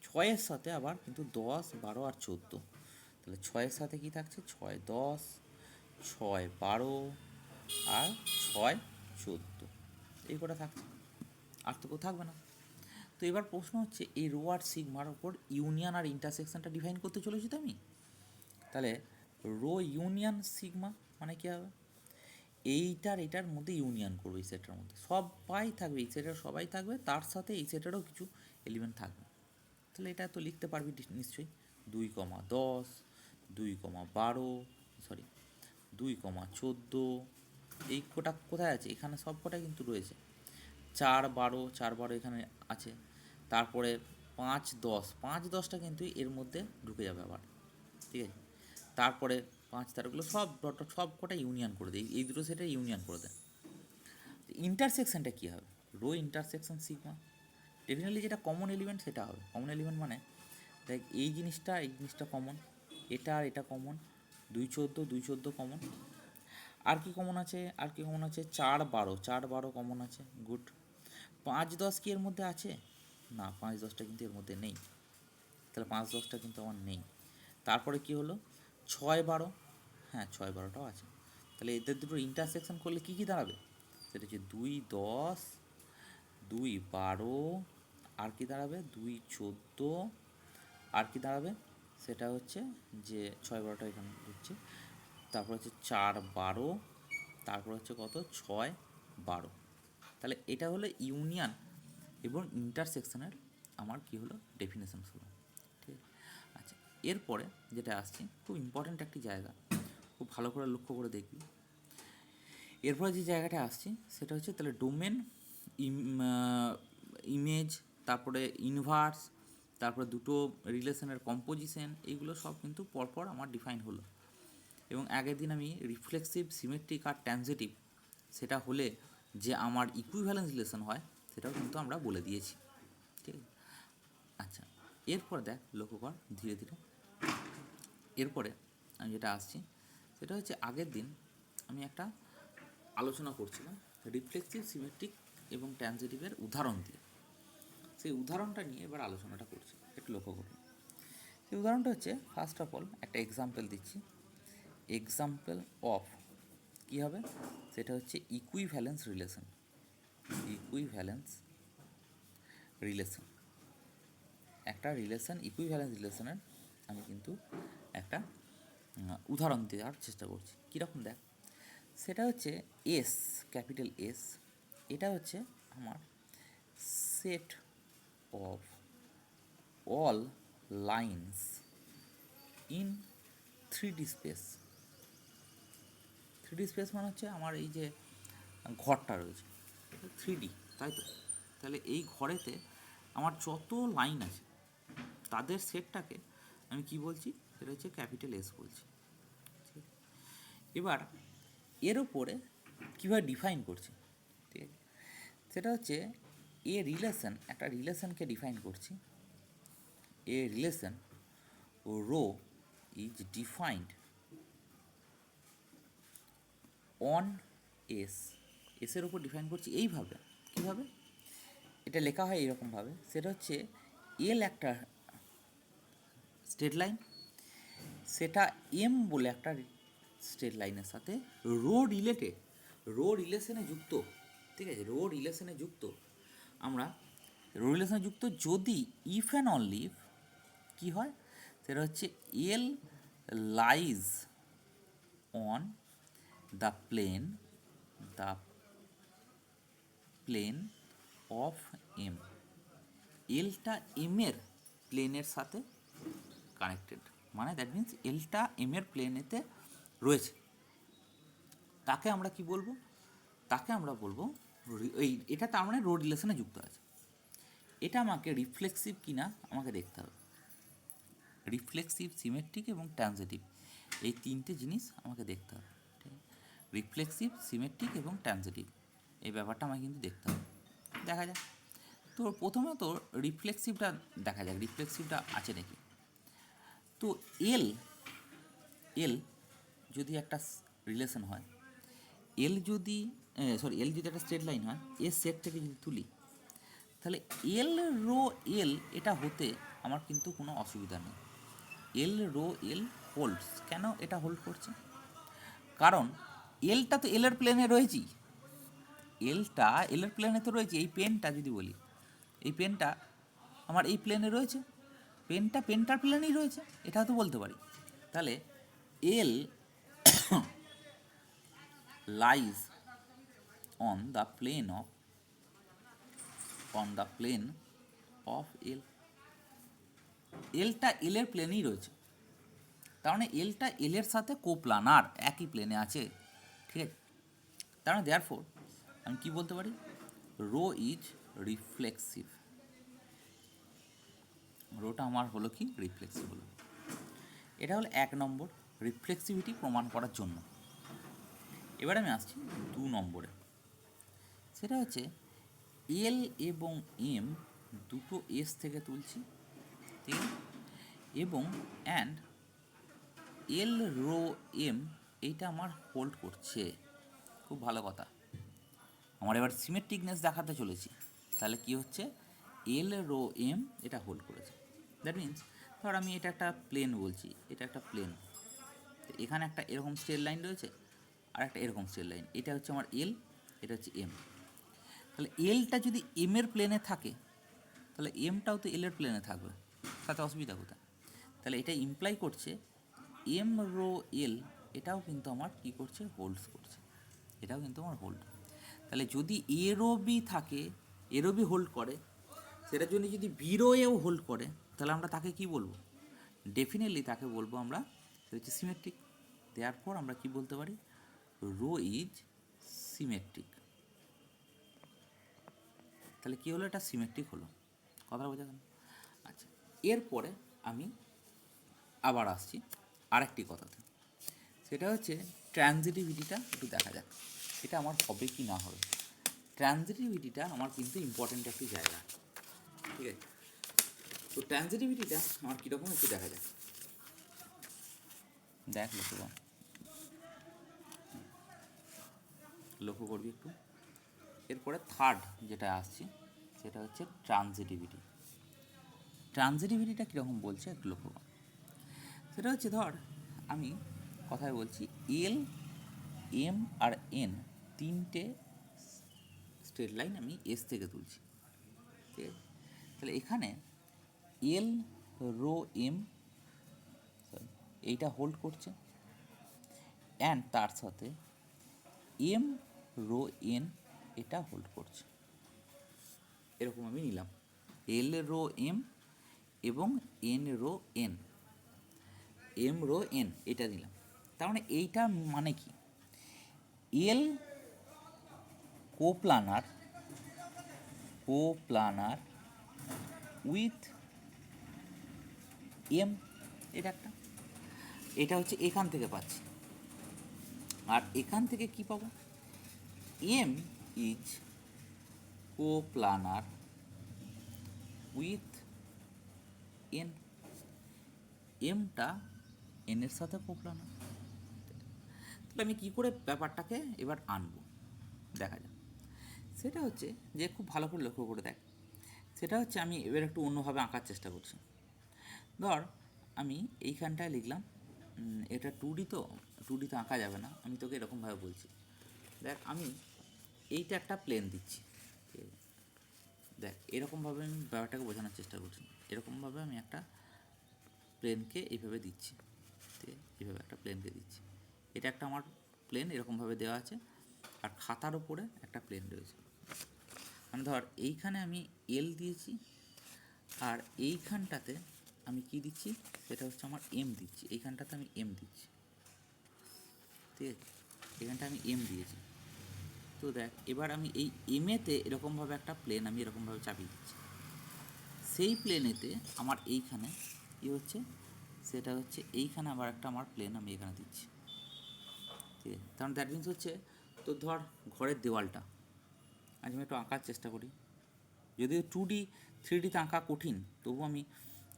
Speaker 1: 6-এর সাথে আবার কিন্তু 10 12 আর 14, তাহলে 6-এর সাথে কি থাকছে, 6 10 6 12 আর 6 14 এই কটা থাকছে, আর তো কেউ থাকবে না। তো এবার প্রশ্ন হচ্ছে এই রো আর সিগমার ওপর ইউনিয়ন আর ইন্টারসেকশনটা ডিফাইন করতে চলেছি তো আমি, তাহলে রো ইউনিয়ন সিগমা মানে কী হবে, এটার মধ্যে ইউনিয়ন করবো, এই সেটের মধ্যে সবাই থাকবে, এই সেটের সবাই থাকবে, তার সাথে এই সেটেরও কিছু এলিমেন্ট থাকবে, তাহলে এটা তো লিখতে পারবি নিশ্চয়ই, 2, 10 2, 12 সরি 2, 14 এই কোটা কোথায় আছে, এখানে সব কটাই কিন্তু রয়েছে, 4 12 এখানে আছে, তারপরে 5 10 5-10টা কিন্তু এর মধ্যে ঢুকে যাবে আবার, ঠিক আছে, তারপরে 5 13গুলো সব কটা ইউনিয়ন করে দেয়, এই দুটো সেটা ইউনিয়ন করে দেয়। ইন্টারসেকশনটা কী হবে, রো ইন্টারসেকশন সিগমা, ডেফিনেটলি যেটা কমন এলিমেন্ট সেটা হবে, কমন এলিমেন্ট মানে দেখ এই জিনিসটা কমন, এটা আর এটা কমন, 2 14 কমন, আর কি কমন আছে, 4 12 কমন আছে, গুড। 5 10 কি এর মধ্যে আছে, না 5 10টা কিন্তু এর মধ্যে নেই, তাহলে 5 10টা কিন্তু আমার নেই। তারপরে কি হলো 6 12, হ্যাঁ 6 12টাও আছে, তাহলে এদের দুটো ইন্টারসেকশন করলে কী কী দাঁড়াবে, সেটা হচ্ছে 2 10 2 12, আর কি দাঁড়াবে 2 14, আর কি দাঁড়াবে সেটা হচ্ছে যে 6 12টা এখানে দিচ্ছি, তারপর হচ্ছে 4 12 তারপর হচ্ছে কত 6 12। তাহলে এটা হলো ইউনিয়ন এবং ইন্টারসেকশনের আমার কি হলো ডেফিনেশন হলো। ঠিক আছে। আচ্ছা, এরপরে যেটা আসছে খুব ইম্পর্ট্যান্ট একটি জায়গা, খুব ভালো করে লক্ষ্য করে দেখবি। এরপরে যে জায়গাটা আসছে সেটা হচ্ছে তাহলে ডোমেন, ইমেজ, তারপরে ইনভার্স, তারপরে দুটো রিলেশনের কম্পোজিশন, এইগুলো সব কিন্তু পরপর আমার ডিফাইন হলো। এবং আগের দিন আমি রিফ্লেক্সিভ, সিমেট্রিক আর ট্রানজিটিভ সেটা হলে যে আমার ইকুইভ্যালেন্স রিলেশন হয় সেটাও কিন্তু আমরা বলে দিয়েছি। ঠিক আছে। আচ্ছা, এরপর দেখ লক্ষ্য কর ধীরে ধীরে। এরপরে আমি যেটা আসছি সেটা হচ্ছে আগের দিন আমি একটা আলোচনা করছিলাম রিফ্লেক্সিভ, সিমেট্রিক এবং ট্রানজিটিভের উদাহরণ দিয়ে। সেই উদাহরণটা নিয়ে এবার আলোচনাটা করছি, একটু লক্ষ্য করুন। সেই উদাহরণটা হচ্ছে ফার্স্ট অফ অল একটা এক্সাম্পল দিচ্ছি। এক্সাম্পল অফ কী হবে সেটা হচ্ছে ইকুইভ্যালেন্স রিলেশন। ইকুইভ্যালেন্স রিলেশন, একটা রিলেশন, ইকুইভ্যালেন্স রিলেশনের আমি কিন্তু একটা উদাহরণ দেওয়ার চেষ্টা করছি। কীরকম দেখ, সেটা হচ্ছে এস, ক্যাপিটাল এস, এটা হচ্ছে আমার set of all lines in 3D space. 3D space মানে হচ্ছে আমার এই যে ঘরটা রয়েছে 3D, তাই তো? তাহলে এই ঘরেতে আমার যত লাইন আছে তাদের সেটটাকে আমি কি বলছি, সেটা হচ্ছে ক্যাপিটাল এস বলছি। এবার এর ওপরে কীভাবে ডিফাইন করছি, ঠিক আছে? সেটা হচ্ছে এ রিলেশন, একটা রিলেশনকে ডিফাইন করছি। A relation rho is defined on S, এসের ওপর ডিফাইন করছি এইভাবে। কীভাবে এটা লেখা হয় এরকমভাবে, সেটা হচ্ছে এল একটা স্ট্রেট লাইন, সেটা এম বলে একটা স্ট্রেট লাইনের সাথে রো রিলেটেড, রো রিলেশনে যুক্ত। ঠিক আছে, রো রিলেশনে যুক্ত, আমরা রো রিলেশনে যুক্ত যদি ইফ অ্যান্ড অনলি ইফ কী হয়, সেটা হচ্ছে L lies on the plane of M. এলটা এমের প্লেনের সাথে কানেক্টেড, মানে দ্যাট মিন্স এলটা এমের প্লেনেতে রয়েছে। তাকে আমরা কি বলবো, তাকে আমরা বলবো এই, এটা তার মানে রো রিলেশনে যুক্ত আছে। এটা আমাকে রিফ্লেক্সিভ কিনা আমাকে দেখতে হবে। রিফ্লেক্সিভ, সিমেট্রিক এবং ট্রানজিটিভ, এই তিনটে জিনিস আমাকে দেখতে হবে। ঠিক আছে, রিফ্লেক্সিভ, সিমেট্রিক এবং ট্রানজিটিভ, এই ব্যাপারটা আমাকে কিন্তু দেখতে হবে। দেখা যাক তো প্রথমে তো রিফ্লেক্সিভটা দেখা যাক, রিফ্লেক্সিভটা আছে নাকি। তো এল যদি একটা রিলেশন হয়, এল যদি একটা স্ট্রেট লাইন হয়, এর সেট থেকে যদি তুলি, তাহলে এল রো এল এটা হতে আমার কিন্তু কোনো অসুবিধা নেই। এল রো এল হোল্ডস, কেন এটা হোল্ড করছে? কারণ এলটা তো এলের প্লেনে রয়েছেই, এলটা এলের প্লেনে তো রয়েছে। এই পেনটা যদি বলি, এই পেনটা আমার এই প্লেনে রয়েছে, পেনটার প্লেনেই রয়েছে, এটা তো বলতে পারি। তাহলে L lies on the plane of L, এলটা এলের প্লেনেই রয়েছে, তার মানে এলটা এলের সাথে কোপ্লানার, একই প্লেনে আছে। ঠিক আছে, তার মানে দেয়ারফোর আমি কি বলতে পারি, রো ইজ রিফ্লেক্সিভ। রোটা আমার হলো কি, রিফ্লেক্সিভ হলো। এটা হলো 1 নম্বর রিফ্লেক্সিভিটি প্রমাণ করার জন্য। এবার আমি আসছি 2 নম্বরে, সেটা হচ্ছে এল এবং এম দুটো এস থেকে তুলছি, ঠিক আছে, এবং অ্যান্ড এল রো এম এইটা আমার হোল্ড করছে। খুব ভালো কথা, আমার এবার সিমেট্রিকনেস দেখাতে চলেছি। তাহলে কি হচ্ছে, এল রো এম এটা হোল্ড করেছে। দ্যাট মিন্স ধর আমি এটা একটা প্লেন বলছি, এটা একটা প্লেন, এখানে একটা এরকম স্ট্রেট লাইন রয়েছে আর একটা এরকম স্ট্রেট লাইন, এটা হচ্ছে আমার এল, এটা হচ্ছে এম। তাহলে এলটা যদি এমের প্লেনে থাকে তাহলে এমটাও তো এলের প্লেনে থাকবে, তাতে অসুবিধা কোথায়? তাহলে এটা ইমপ্লাই করছে এম রো এল এটাও কিন্তু আমার কী করছে, হোল্ডস করছে। এটাও কিন্তু আমার হোল্ড। তাহলে যদি এ রো বি থাকে, এ রো বি হোল্ড করে, সেটার জন্য যদি বি রো এও হোল্ড করে, তাহলে আমরা তাকে কি বলবো? ডেফিনেটলি তাকে বলবো আমরা হচ্ছে সিমেট্রিক। দেয়ারপর আমরা কি বলতে পারি? Rho is symmetric. তাহলে কী হলো? এটা সিমেট্রিক হলো। কথা বোঝা গেল? আচ্ছা, এরপরে আমি আবার আসছি আরেকটি কথাতে, সেটা হচ্ছে ট্রানজিটিভিটিটা একটু দেখা যাক এটা আমার হবে কি না হবে। ট্রানজিটিভিটিটা আমার কিন্তু ইম্পর্ট্যান্ট একটি জায়গা, ঠিক আছে? তো ট্রানজিটিভিটিটা আমার কীরকম একটু দেখা যাক। দেখ লক্ষ্য করবি একটু। এরপরে থার্ড যেটা আসছে সেটা হচ্ছে ট্রানজিটিভিটি। ট্রানজিটিভিটিটা কীরকম বলছে একটু লক্ষ্য কর। সেটা হচ্ছে, ধর আমি কথায় বলছি এল, এম আর এন তিনটে স্ট্রেট লাইন আমি এস থেকে তুলছি, ঠিক আছে? তাহলে এখানে এল রো এম এইটা হোল্ড করছে, অ্যান্ড তার সাথে এম রো এন এটা হোল্ড করছে। এরকম আমি নিলাম এল রো এম এবং N rho N, M rho N এটা দিলাম। তার মানে এইটা মানে কি? এল কোপ্লানার উইথ এম, এটা একটা, এটা হচ্ছে এখান থেকে পাচ্ছি। আর এখান থেকে কি পাবো? এম ইজ কোপ্লানার উইথ এন, এমটা এনের সাথে কোপ্লানার। তাহলে আমি কী করে ব্যাপারটাকে এবার আনবো দেখা যাক। সেটা হচ্ছে যে খুব ভালো করে লক্ষ্য করে দেখ, সেটা হচ্ছে আমি এবার একটু অন্যভাবে আঁকার চেষ্টা করছি। ধর আমি এইখানটায় লিখলাম, এটা 2D, তো 2D তো আঁকা যাবে না, আমি তোকে এরকমভাবে বলছি। দেখ আমি এইটা একটা প্লেন দিচ্ছি, ঠিক আছে? দেখ এরকমভাবে আমি ব্যাপারটাকে বোঝানোর চেষ্টা করছি। এরকমভাবে আমি একটা প্লেনকে এইভাবে দিচ্ছি, ঠিক আছে? এইভাবে একটা প্লেনকে দিচ্ছি। এটা একটা আমার প্লেন এরকমভাবে দেওয়া আছে, আর খাতার ওপরে একটা প্লেন রয়েছে। মানে ধর এইখানে আমি এল দিয়েছি, আর এইখানটাতে আমি কি দিচ্ছি? সেটা হচ্ছে আমার এম দিচ্ছি। এইখানটাতে আমি এম দিচ্ছি, ঠিক আছে? এখানটা আমি এম দিয়েছি। তো দেখ এবার আমি এই এমেতে এরকমভাবে একটা প্লেন আমি এরকমভাবে চাপিয়ে দিচ্ছি। সেই প্লেনেতে আমার এইখানে কী হচ্ছে? সেটা হচ্ছে এইখানে আবার একটা আমার প্লেন আমি এখানে দিচ্ছি, ঠিক আছে? কারণ দ্যাট মিনস হচ্ছে তো ধর ঘরের দেওয়ালটা আজ আমি একটু আঁকার চেষ্টা করি। যদিও 2D 3Dতে আঁকা কঠিন, তবু আমি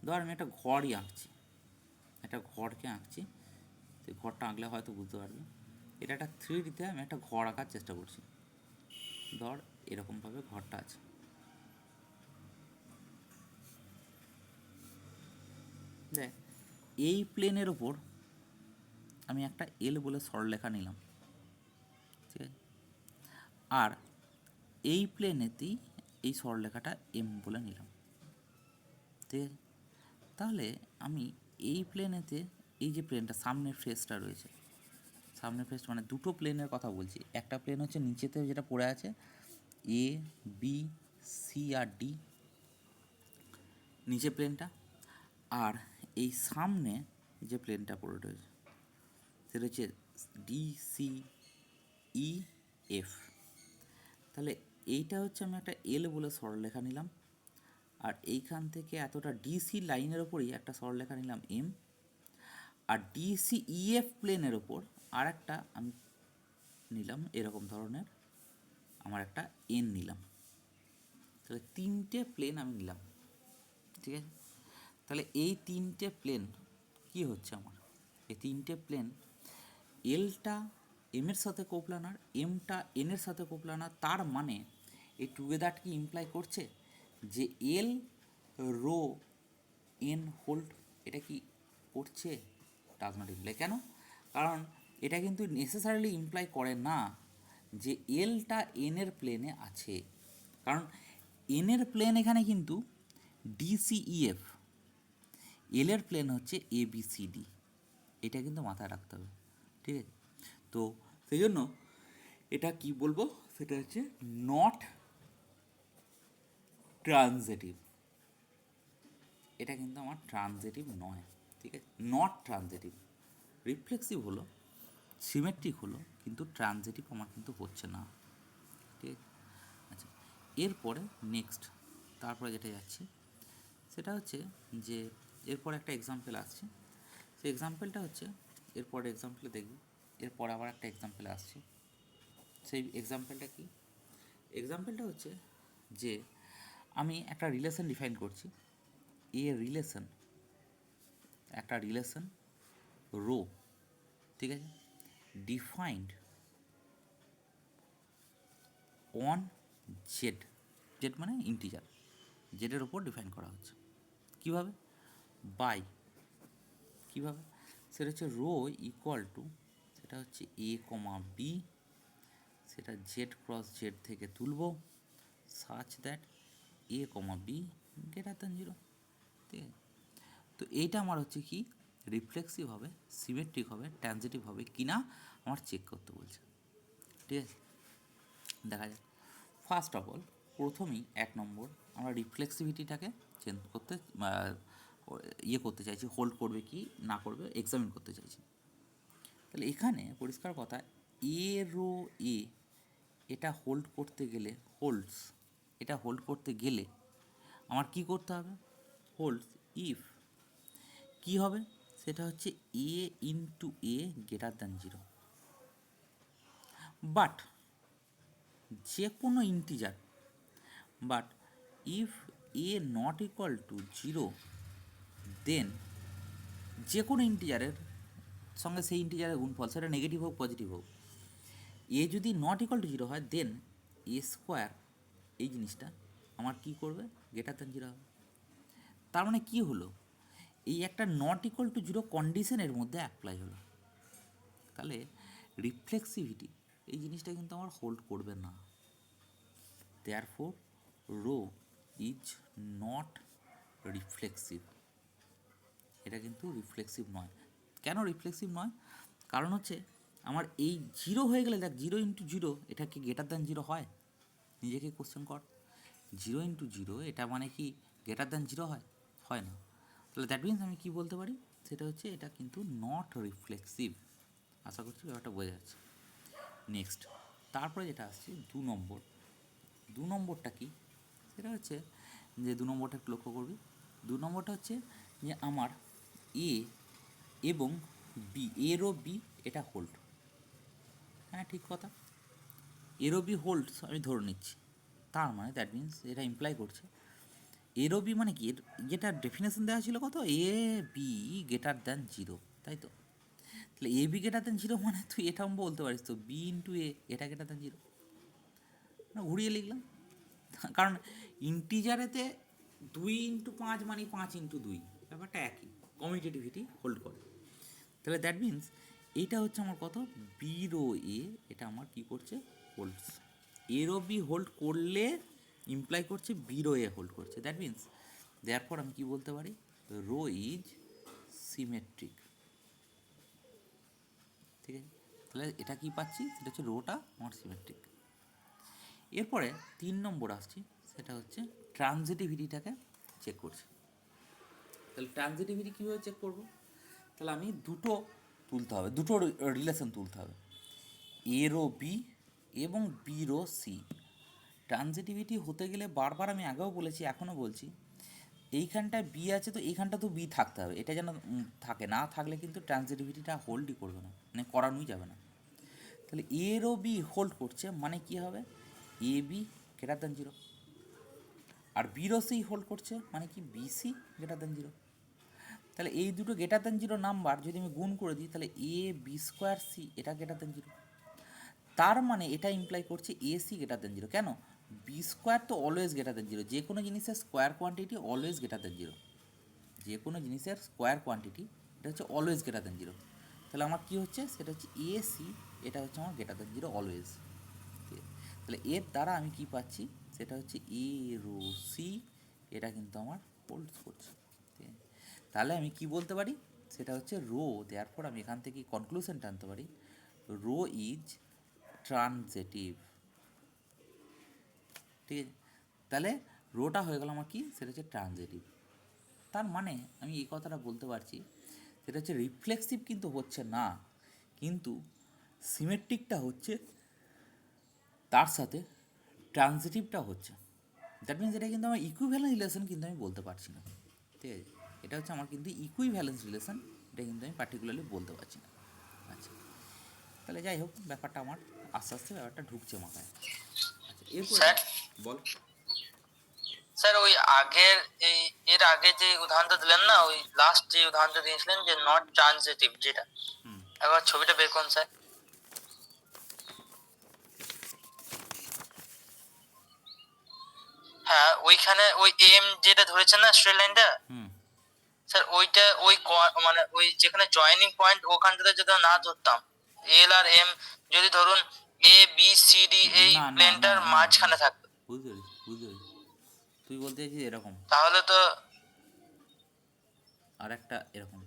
Speaker 1: ধর আমি একটা ঘরই আঁকছি, একটা ঘরকে আঁকছি। তো ঘরটা আঁকলে হয়তো বুঝতে পারবি। এটা একটা 3Dতে আমি একটা ঘর আঁকার চেষ্টা করছি। ধর এরকমভাবে ঘরটা আছে, দেখ এই প্লেনের ওপর আমি একটা এল বলে সরলরেখা নিলাম, ঠিক আছে? আর এই প্লেনেতেই এই সরলরেখাটা এম বলে নিলাম, ঠিক আছে? তাহলে আমি এই প্লেনেতে এই যে প্লেনটা সামনের ফেসটা রয়েছে, সামনের ফেস মানে দুটো প্লেনের কথা বলছি। একটা প্লেন হচ্ছে নিচেতে যেটা পড়ে আছে A B C R D, নিচে প্লেনটা, আর এই সামনে যে প্লেনটা পড়ে রয়েছে সেটা হচ্ছে ডি সি ই এফ। তাহলে এইটা হচ্ছে আমি একটা এল বলে সরলরেখা নিলাম, আর এইখান থেকে এতটা ডিসি লাইনের ওপরই একটা সরলরেখা নিলাম এম, আর ডিসি ইএফ প্লেনের ওপর আর একটা আমি নিলাম এরকম ধরনের আমার একটা এন নিলাম। তাহলে তিনটে প্লেন আমি নিলাম, ঠিক আছে? তাহলে এই তিনটে প্লেন কি হচ্ছে আমার? এই তিনটে প্লেন এলটা এমের সাথে কোপ্লানার, এমটা এনের সাথে কোপ্লানার। তার মানে এই টুগেদার কি ইমপ্লাই করছে যে এল রো এন হোল্ড, এটা কি করছে? Does not imply. কেন? কারণ এটা কিন্তু নেসেসারিলি ইমপ্লাই করে না যে এলটা এনের প্লেনে আছে। কারণ এনের প্লেন এখানে কিন্তু ডিসিইএফ, এলের প্লেন হচ্ছে এবিসিডি। এটা কিন্তু মাথায় রাখতে হবে, ঠিক আছে? তো সেই জন্য এটা কি বলবো, সেটা হচ্ছে নট ট্রানজিটিভ। এটা কিন্তু আমার ট্রানজিটিভ নয়, ঠিক আছে, নট ট্রানজিটিভ। রিফ্লেক্সিভ হলো, সিমেট্রিক হলো, কিন্তু ট্রানজিটিভ আমার কিন্তু হচ্ছে না, ঠিক আছে। আচ্ছা, এরপরে নেক্সট, তারপরে যেটা যাচ্ছি সেটা হচ্ছে যে এরপর একটা এক্সাম্পল আসছে। সেই এক্সাম্পলটা হচ্ছে, এরপরে এক্সাম্পলে দেখব, এরপর আবার একটা এক্সাম্পল আসছে। সেই এক্সাম্পলটা কি? এক্সাম্পলটা হচ্ছে যে আমি একটা রিলেশন ডিফাইন করছি। এ রিলেশন, একটা রিলেশন রো, ঠিক আছে, ডিফাইন্ড অন জেড, জেড মানে ইন্টিজার, জেডের ওপর ডিফাইন করা হচ্ছে। কীভাবে? বাই, কীভাবে? সেটা হচ্ছে রো ইকুয়াল টু, সেটা হচ্ছে এ কমা বি, সেটা জেড ক্রস জেড থেকে তুলব, such that A comma B greater than zero, ঠিক আছে। তো এইটা আমার হচ্ছে কি, রিফ্লেক্সিভ হবে, সিমেট্রিক হবে, ট্রানজিটিভ হবে কি না আমার চেক করতে বলছে, ঠিক আছে। দেখা যাক, ফার্স্ট অফ অল প্রথমেই 1 নম্বর আমরা রিফ্লেক্সিভিটিটাকে চেঞ্জ করতে ইয়ে করতে চাইছি, হোল্ড করবে কি না করবে এক্সামিন করতে চাইছি। তাহলে এখানে পরিষ্কার কথা, এ রো এ এটা হোল্ড করতে গেলে, হোল্ডস, এটা হোল্ড করতে গেলে আমার কি করতে হবে? হোল্ডস ইফ কি হবে, সেটা হচ্ছে A into A greater than zero. But যে কোনো integer, but if A not equal to zero, then যে কোনো ইন্টিজারের সঙ্গে সেই ইন্টিজারের গুণফল, সেটা নেগেটিভ হোক পজিটিভ হোক, এ যদি নট ইকুয়াল টু জিরো হয়, দেন এ স্কোয়ার এই জিনিসটা আমার কি করবে, গ্রেটার দ্যান জিরো হবে। তার মানে কি হলো, এই একটা নট ইকুয়াল টু জিরো কন্ডিশনের মধ্যে অ্যাপ্লাই হলো। তাহলে রিফ্লেক্সিভিটি এই জিনিসটা কিন্তু আমার হোল্ড করবে না। Therefore rho is not reflexive, এটা কিন্তু রিফ্লেক্সিভ নয়। কেন রিফ্লেক্সিভ নয়? কারণ হচ্ছে আমার এই জিরো হয়ে গেলে, দেখ জিরো ইন্টু জিরো এটা কি গ্রেটার দ্যান জিরো হয়? নিজেকে কোশ্চেন কর, জিরো ইন্টু জিরো এটা মানে কি গ্রেটার দ্যান জিরো হয়? হয় না। তাহলে দ্যাট মিনস আমি কি বলতে পারি, সেটা হচ্ছে এটা কিন্তু নট রিফ্লেক্সিভ। আশা করছি ব্যাপারটা বোঝা যাচ্ছে। নেক্সট, তারপরে যেটা আসছে 2 নম্বর, 2 নম্বরটা কি, সেটা হচ্ছে যে 2 নম্বরটা একটু লক্ষ্য করবি। 2 নম্বরটা হচ্ছে যে আমার এ এবং বি, এরও বি এটা হোল্ড, হ্যাঁ ঠিক কথা, এরও বি হোল্ডস আমি ধরে নিচ্ছি। তার মানে দ্যাট মিনস এটা ইমপ্লাই করছে এরও বি মানে কি, যেটা ডেফিনেশন দেওয়া ছিল কত, এ বি গ্রেটার দ্যান জিরো, তাই তো। তাহলে A B greater than zero মানে তুই এটাও বলতে পারিস তো বি ইন্টু এ এটা গ্রেটার দ্যান জিরো, না ঘুরিয়ে লিখলাম। কারণ ইন্টিজারেতে 2 × 5 মানে 5 × 2, ব্যাপারটা একই, কমিউটেটিভিটি হোল্ড করে। তাহলে দ্যাট মিনস এইটা হচ্ছে আমার কত, বি রো এ এটা আমার কি করছে, হোল্ডস। এরও বি হোল্ড করলে ইমপ্লাই করছে বি রো এ হোল্ড করছে। দ্যাট মিনস দেয়ারপর আমি কি বলতে পারি, রো ইজ সিমেট্রিক, ঠিক আছে। তাহলে এটা কি পাচ্ছি, সেটা হচ্ছে রোটা আমার সিমেট্রিক। এরপরে 3 নম্বর আসছি, সেটা হচ্ছে ট্রানজিটিভিটিটাকে চেক করছি। তাহলে ট্রানজিটিভিটি কীভাবে চেক করব? তাহলে আমি দুটো তুলতে হবে, দুটো রিলেশন তুলতে হবে, এ রো বি এবং বি রো সি। ট্রানজিটিভিটি হতে গেলে বারবার আমি আগেও বলেছি, এখনও বলছি, এইখানটায় বি আছে তো এইখানটা তো বি থাকতে হবে, এটা যেন থাকে, না থাকলে কিন্তু ট্রানজিটিভিটিটা হোল্ডই করবে না, মানে করানোই যাবে না। তাহলে এ রো বি হোল্ড করছে মানে কি হবে, A B greater than zero. আর বি রো সি হোল্ড করছে মানে কি, B C greater than zero. তাহলে এই দুটো গ্রেটার দ্যান জিরো নাম্বার যদি আমি গুণ করে দিই, তাহলে এ বি স্কোয়ার সি এটা গ্রেটার দ্যান জিরো। তার মানে এটা ইমপ্লাই করছে A C greater than zero. কেন? বি স্কোয়ার তো অলওয়েজ গ্রেটার দ্যান জিরো, যে কোনো জিনিসের square quantity always greater than zero, যে কোনো জিনিসের স্কোয়ার কোয়ান্টিটি এটা হচ্ছে অলওয়েজ গ্রেটার দ্যান জিরো। তাহলে আমার কী হচ্ছে, সেটা হচ্ছে এ সি এটা হচ্ছে আমার গ্রেটার দ্যান জিরো অলওয়েজ। ঠিক আছে, তাহলে এর দ্বারা আমি কি পাচ্ছি, সেটা হচ্ছে এ রো সি এটা কিন্তু আমার হোল্ডস করছে। ঠিক আছে, তাহলে আমি কি বলতে পারি, সেটা হচ্ছে রো, দেওয়ার পর আমি এখান থেকে কনক্লুশন টানতে পারি, রো ইজ ট্রানজেটিভ, ঠিক আছে। তাহলে রোটা হয়ে গেল আমার কি, সেটা হচ্ছে ট্রানজেটিভ। তার মানে আমি এই কথাটা বলতে পারছি, সেটা হচ্ছে রিফ্লেক্সিভ কিন্তু হচ্ছে না, কিন্তু সিমেট্রিকটা হচ্ছে, তার সাথে ট্রানজিটিভটা হচ্ছে। দ্যাট মিনস এটা কিন্তু আমার ইকুইভ্যালেন্স রিলেশন কিন্তু আমি বলতে পারছি না, ঠিক আছে। এটা হচ্ছে আমার কিন্তু ইকুইভ্যালেন্স রিলেশন, এটা কিন্তু আমি পার্টিকুলারলি বলতে পারছি না। আচ্ছা, তাহলে যাই হোক, ব্যাপারটা আমার আস্তে আস্তে ব্যাপারটা ঢুকছে মাথায়। আচ্ছা, এরপর
Speaker 2: স্যার
Speaker 1: বল।
Speaker 2: স্যার ওই আগের এর আগে যে উদাহরণটা দিলেন না, ওই লাস্ট যে উদাহরণটা দিয়েছিলেন যে নট ট্রানজিটিভ, যেটা একবার ছবিটা বের করুন স্যার। হ্যাঁ, ওইখানে ওই এম যেটা ধরেছেন না স্ট্রেট লাইনটা, স্যার ওইটা ওই মানে ওই যেখানে জয়েনিং পয়েন্ট ওখানটাতে যদি না ধরতাম, এল আর এম যদি ধরুন এ বি সি ডি এই
Speaker 1: না না না
Speaker 2: প্লেনটার
Speaker 1: না,
Speaker 2: মাঝখানে থাকতো,
Speaker 1: বুঝতে পেরেছি বুঝতে পেরেছি, তুই বলতে চাইছিস এরকম,
Speaker 2: তাহলে তো,
Speaker 1: আর একটা এরকম,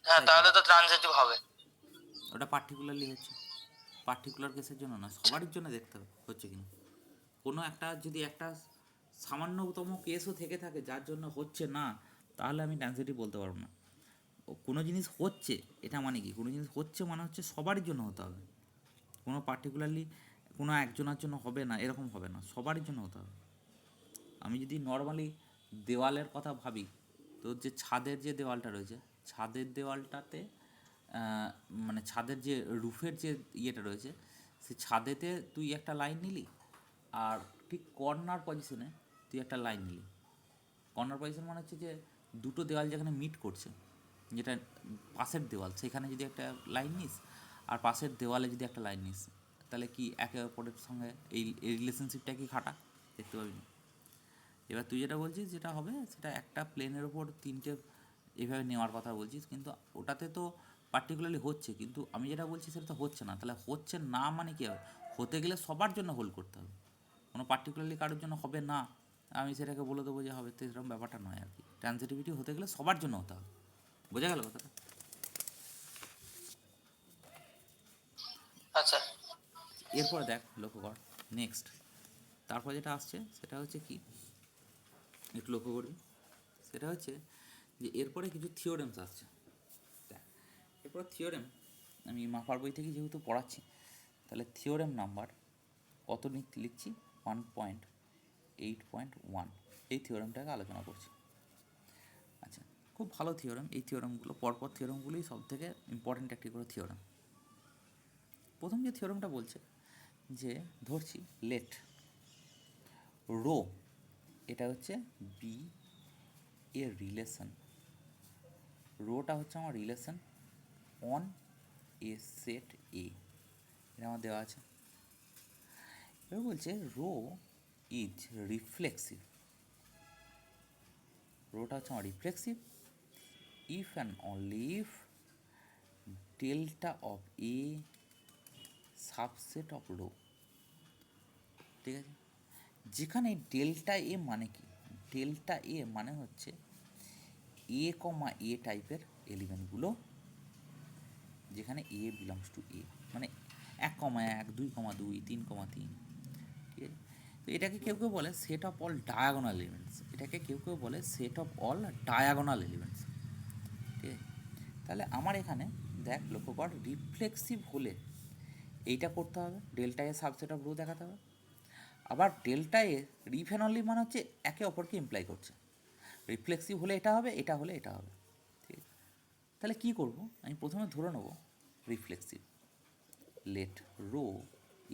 Speaker 2: হ্যাঁ
Speaker 1: তাই তো?
Speaker 2: তাহলে তো ট্রানজিটিভ হবে।
Speaker 1: ওটা পার্টিকুলারলি হচ্ছে, পার্টিকুলার কেসের জন্য না, সবারই জন্য দেখতে হবে হচ্ছে কিনা। কোনো একটা যদি একটা সামান্যতম কেসও থেকে থাকে যার জন্য হচ্ছে না, তাহলে আমি ট্রানজিটিভ বলতে পারবো না। ও কোনো জিনিস হচ্ছে, এটা মানে কি, কোনো জিনিস হচ্ছে মানে হচ্ছে সবারই জন্য হতে হবে, কোনো পার্টিকুলারলি কোনো একজনের জন্য হবে না এরকম হবে না, সবারই জন্য হতে হবে। আমি যদি নর্মালি দেওয়ালের কথা ভাবি, তো যে ছাদের যে দেওয়ালটা রয়েছে, ছাদের দেওয়ালটাতে মানে ছাদের যে রুফের যে ইয়েটা রয়েছে, সে ছাদেতে তুই একটা লাইন নিলি, আর ঠিক কর্নার পজিশনে তুই একটা লাইন নিলি। কর্নার পজিশন মানে হচ্ছে যে দুটো দেওয়াল যেখানে মিট করছে, যেটা পাশের দেওয়াল, সেখানে যদি একটা লাইন নিস, আর পাশের দেওয়ালে যদি একটা লাইন নিস, তাহলে কি একে অপরের সঙ্গে এই রিলেশনশিপটা কি খাটা? দেখতে পাবি না। এবার তুই যেটা বলছিস যেটা হবে, সেটা একটা প্লেনের ওপর তিনটে এভাবে নেওয়ার কথা বলছিস, কিন্তু ওটাতে তো পার্টিকুলারলি হচ্ছে, কিন্তু আমি যেটা বলছি সেটা তো হচ্ছে না। তাহলে হচ্ছে না মানে কী হবে? হতে গেলে সবার জন্য হোল্ড করতে হবে, কোনো পার্টিকুলারলি কারোর জন্য হবে না আমি সেটাকে বলে দেবো যে হবে, তো এরকম ব্যাপারটা নয় আর কি। ট্রানজিটিভিটি হতে গেলে সবার জন্য হতে হবে, বোঝা গেল কথাটা?
Speaker 2: আচ্ছা
Speaker 1: এরপরে দেখ, লক্ষ্য কর নেক্সট, তারপর যেটা আসছে সেটা হচ্ছে কি, একটু লক্ষ্য করবি, সেটা হচ্ছে যে এরপরে কিছু থিওরেমস আসছে। দেখ, এরপর থিওরেম আমি মাপার বই থেকে যেহেতু পড়াচ্ছি, তাহলে থিওরেম নাম্বার কত লিখছি, 1.8.1, এই থিওরেমটাকে আলোচনা করছি। আচ্ছা, খুব ভালো থিওরেম, এই থিওরেমগুলো পরপর থিওরেমগুলোই সব থেকে ইম্পর্ট্যান্ট একটি করে থিওরেম। প্রথম যে থিওরেমটা বলছে যে ধরছি লেট রো, এটা হচ্ছে বি এ রিলেশন, রোটা হচ্ছে আমার রিলেশন অন এ সেট এ, এটা আমার দেওয়া আছে। এবার বলছে রো ইজ রিফ্লেক্সিভ, রোটা হচ্ছে আমার reflexive if and only if delta of A subset of rho, ঠিক আছে। যেখানে ডেল্টা এ মানে কি, ডেল্টা এ মানে হচ্ছে এ কমা এ টাইপের এলিমেন্টগুলো, যেখানে এ বিলংস টু এ, মানে 1,1, 2,2, 3,3, ঠিক আছে। তো এটাকে কেউ কেউ বলে set of all diagonal elements, এটাকে কেউ কেউ বলে set of all diagonal elements, ঠিক আছে। তাহলে আমার এখানে দেখ, লক্ষ্য কর, রিফ্লেক্সিভ হলে এইটা করতে হবে, delta A subset of rho দেখাতে হবে। আবার ডেল্টা এ রিফ অনলি মানে হচ্ছে একে অপরকে ইমপ্লাই করছে, রিফ্লেক্সিভ হলে এটা হবে, এটা হলে এটা হবে, ঠিক আছে। তাহলে কী করব, আমি প্রথমে ধরে নেব reflexive, let rho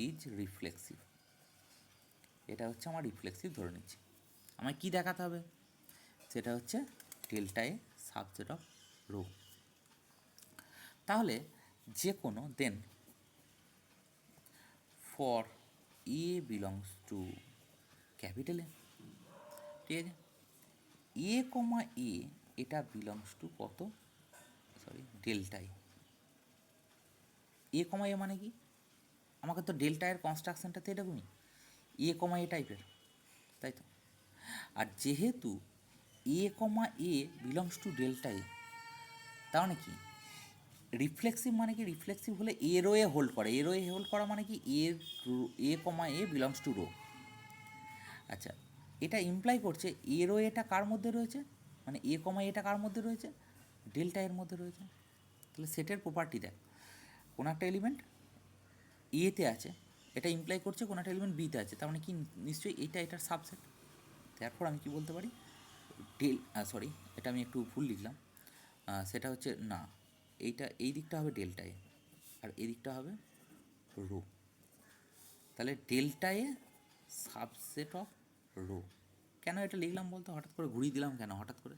Speaker 1: is reflexive, এটা হচ্ছে আমার রিফ্লেক্সিভ ধরে নিচ্ছি। আমায় কী দেখাতে হবে, সেটা হচ্ছে delta A subset of rho. তাহলে যে কোনো then for A belongs to capital A, ঠিক আছে, এ কমা এ এটা বিলংস টু কত, sorry delta A comma A মানে কি, আমাকে তো ডেল্টা এর কনস্ট্রাকশনটা তো এরকমই, এ কমা এ টাইপের, তাই তো। আর যেহেতু এ comma A belongs to delta এ, তার মানে কি, রিফ্লেক্সিভ মানে কি, রিফ্লেক্সিভ হলে এ রো এ হোল্ড করে, এ রো এ হোল্ড করা মানে কি এ comma A belongs to rho. আচ্ছা, এটা ইমপ্লাই করছে এ রো এটা কার মধ্যে রয়েছে, মানে এ কমা এটা কার মধ্যে রয়েছে, ডেল্টা এর মধ্যে রয়েছে। তাহলে সেটের প্রপার্টি দেখ, কোনো একটা এলিমেন্ট এতে আছে, এটা ইমপ্লাই করছে কোনো একটা এলিমেন্ট বিতে আছে, তার মানে কি নিশ্চয়ই এটা এটার সাবসেট। তারপর আমি কি বলতে পারি, সরি এটা আমি একটু ভুল লিখলাম, সেটা হচ্ছে না, এইটা এই দিকটা হবে ডেল্টা এ আর এই দিকটা হবে রো। তাহলে delta A subset of rho. কেন এটা লিখলাম বলতো, হঠাৎ করে ঘুরিয়ে দিলাম কেন হঠাৎ করে,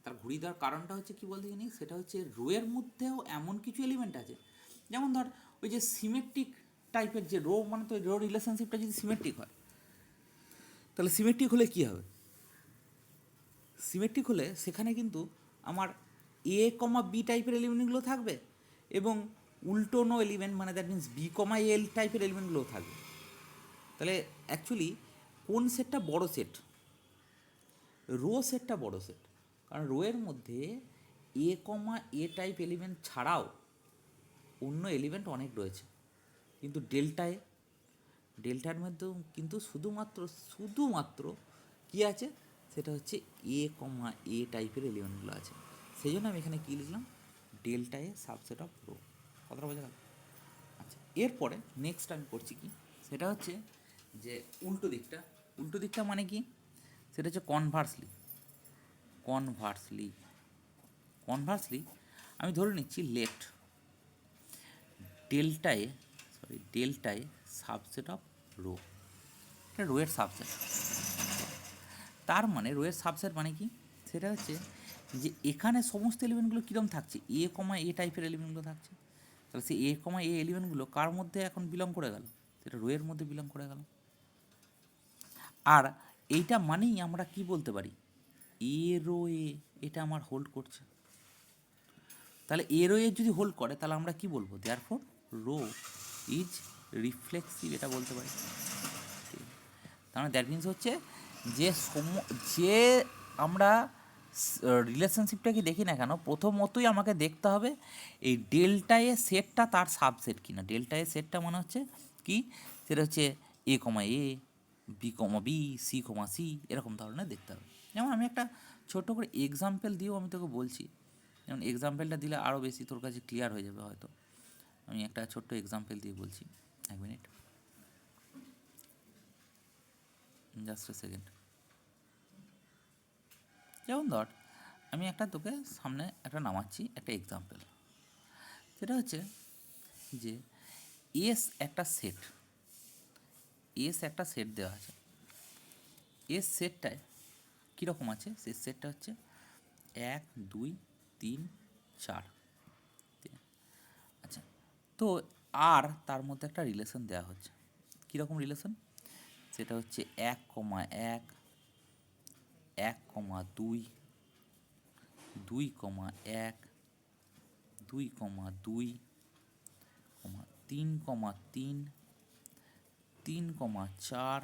Speaker 1: তার ঘুরিয়ে দেওয়ার কারণটা হচ্ছে কি বলতে জানি, সেটা হচ্ছে রোয়ের মধ্যেও এমন কিছু এলিমেন্ট আছে, যেমন ধর ওই যে সিমেট্রিক টাইপের যে রো, মানে তো রো রিলেশনশিপটা যদি সিমেট্রিক হয়, তাহলে সিমেট্রিক হলে কী হবে, সিমেট্রিক হলে সেখানে কিন্তু আমার এ কমা বি টাইপের এলিমেন্টগুলো থাকবে এবং উল্টোনো এলিমেন্ট, মানে দ্যাট মিনস বি কমা এল টাইপের এলিমেন্টগুলোও থাকবে। তাহলে অ্যাকচুয়ালি কোন সেটটা বড় সেট, রো সেটটা বড় সেট, কারণ রোয়ের মধ্যে এ কমা এ টাইপ এলিমেন্ট ছাড়াও অন্য এলিমেন্ট অনেক রয়েছে, কিন্তু ডেল্টার মধ্যেও কিন্তু শুধুমাত্র কী আছে, সেটা হচ্ছে এ কমা এ টাইপের এলিমেন্টগুলো আছে। সেই জন্য আমি এখানে কী লিখলাম, delta A subset of rho. কথাটা বোঝা গেল? আচ্ছা, এরপরে নেক্সট আমি করছি কি, সেটা হচ্ছে যে উল্টো দিকটা মানে কি, সেটা হচ্ছে কনভার্সলি আমি ধরে নিচ্ছি delta A subset of rho, এটা রোয়ের সাবসেট। তার মানে রোয়ের সাবসেট মানে কি, সেটা হচ্ছে যে এখানে সমস্ত এলিমেন্টগুলো কীরকম থাকছে, এ কমা এ টাইপের এলিমেন্টগুলো থাকছে। তাহলে সেই এ কমা এ এলিমেন্টগুলো কার মধ্যে এখন বিলং করে গেল, সেটা রোয়ের মধ্যে বিলং করে গেল। আর এইটা মানেই আমরা কি বলতে পারি, এ রো এ এটা আমার হোল্ড করছে। তাহলে এ রো এ যদি হোল্ড করে তাহলে আমরা কি বলবো, দেয়ারফর রো ইজ রিফ্লেক্সিভ, এটা বলতে পারি। তার মানে দ্যাট মিনস হচ্ছে যে আমরা রিলেশনশিপটাকে দেখি না কেন, প্রথমতই আমাকে দেখতে হবে এই ডেল্টা এ সেটটা তার সাবসেট কিনা। ডেল্টা এ সেটটা মানে হচ্ছে কি, সেটা হচ্ছে A comma A, B comma B, c comma C, এরকম ধরনের দেখতে হবে। যেমন আমি একটা ছোট করে এক্সাম্পল দিয়েও আমি তোকে বলছি, যেমন এক্সাম্পলটা দিলে আরও বেশি তোর কাছে ক্লিয়ার হয়ে যাবে হয়তো। আমি একটা ছোট্ট এক্সাম্পল দিয়ে বলছি, 1 মিনিট, জাস্ট এ সেকেন্ড। যেমন ধর আমি তোকে সামনে একটা নামাচ্ছি একটা এক্সাম্পল, সেটা হচ্ছে যে এস একটা সেট দেওয়া আছে। এস সেটটায় কীরকম আছে, সে সেটটা হচ্ছে 1 2 3 4। আচ্ছা, তো আর তার মধ্যে একটা রিলেশন দেওয়া হচ্ছে, কীরকম রিলেশন, সেটা হচ্ছে 1 কমা 1, 1 কমা 2, 2 কমা 1, 2 কমা 2, 3 কমা 3, 3 কমা 4,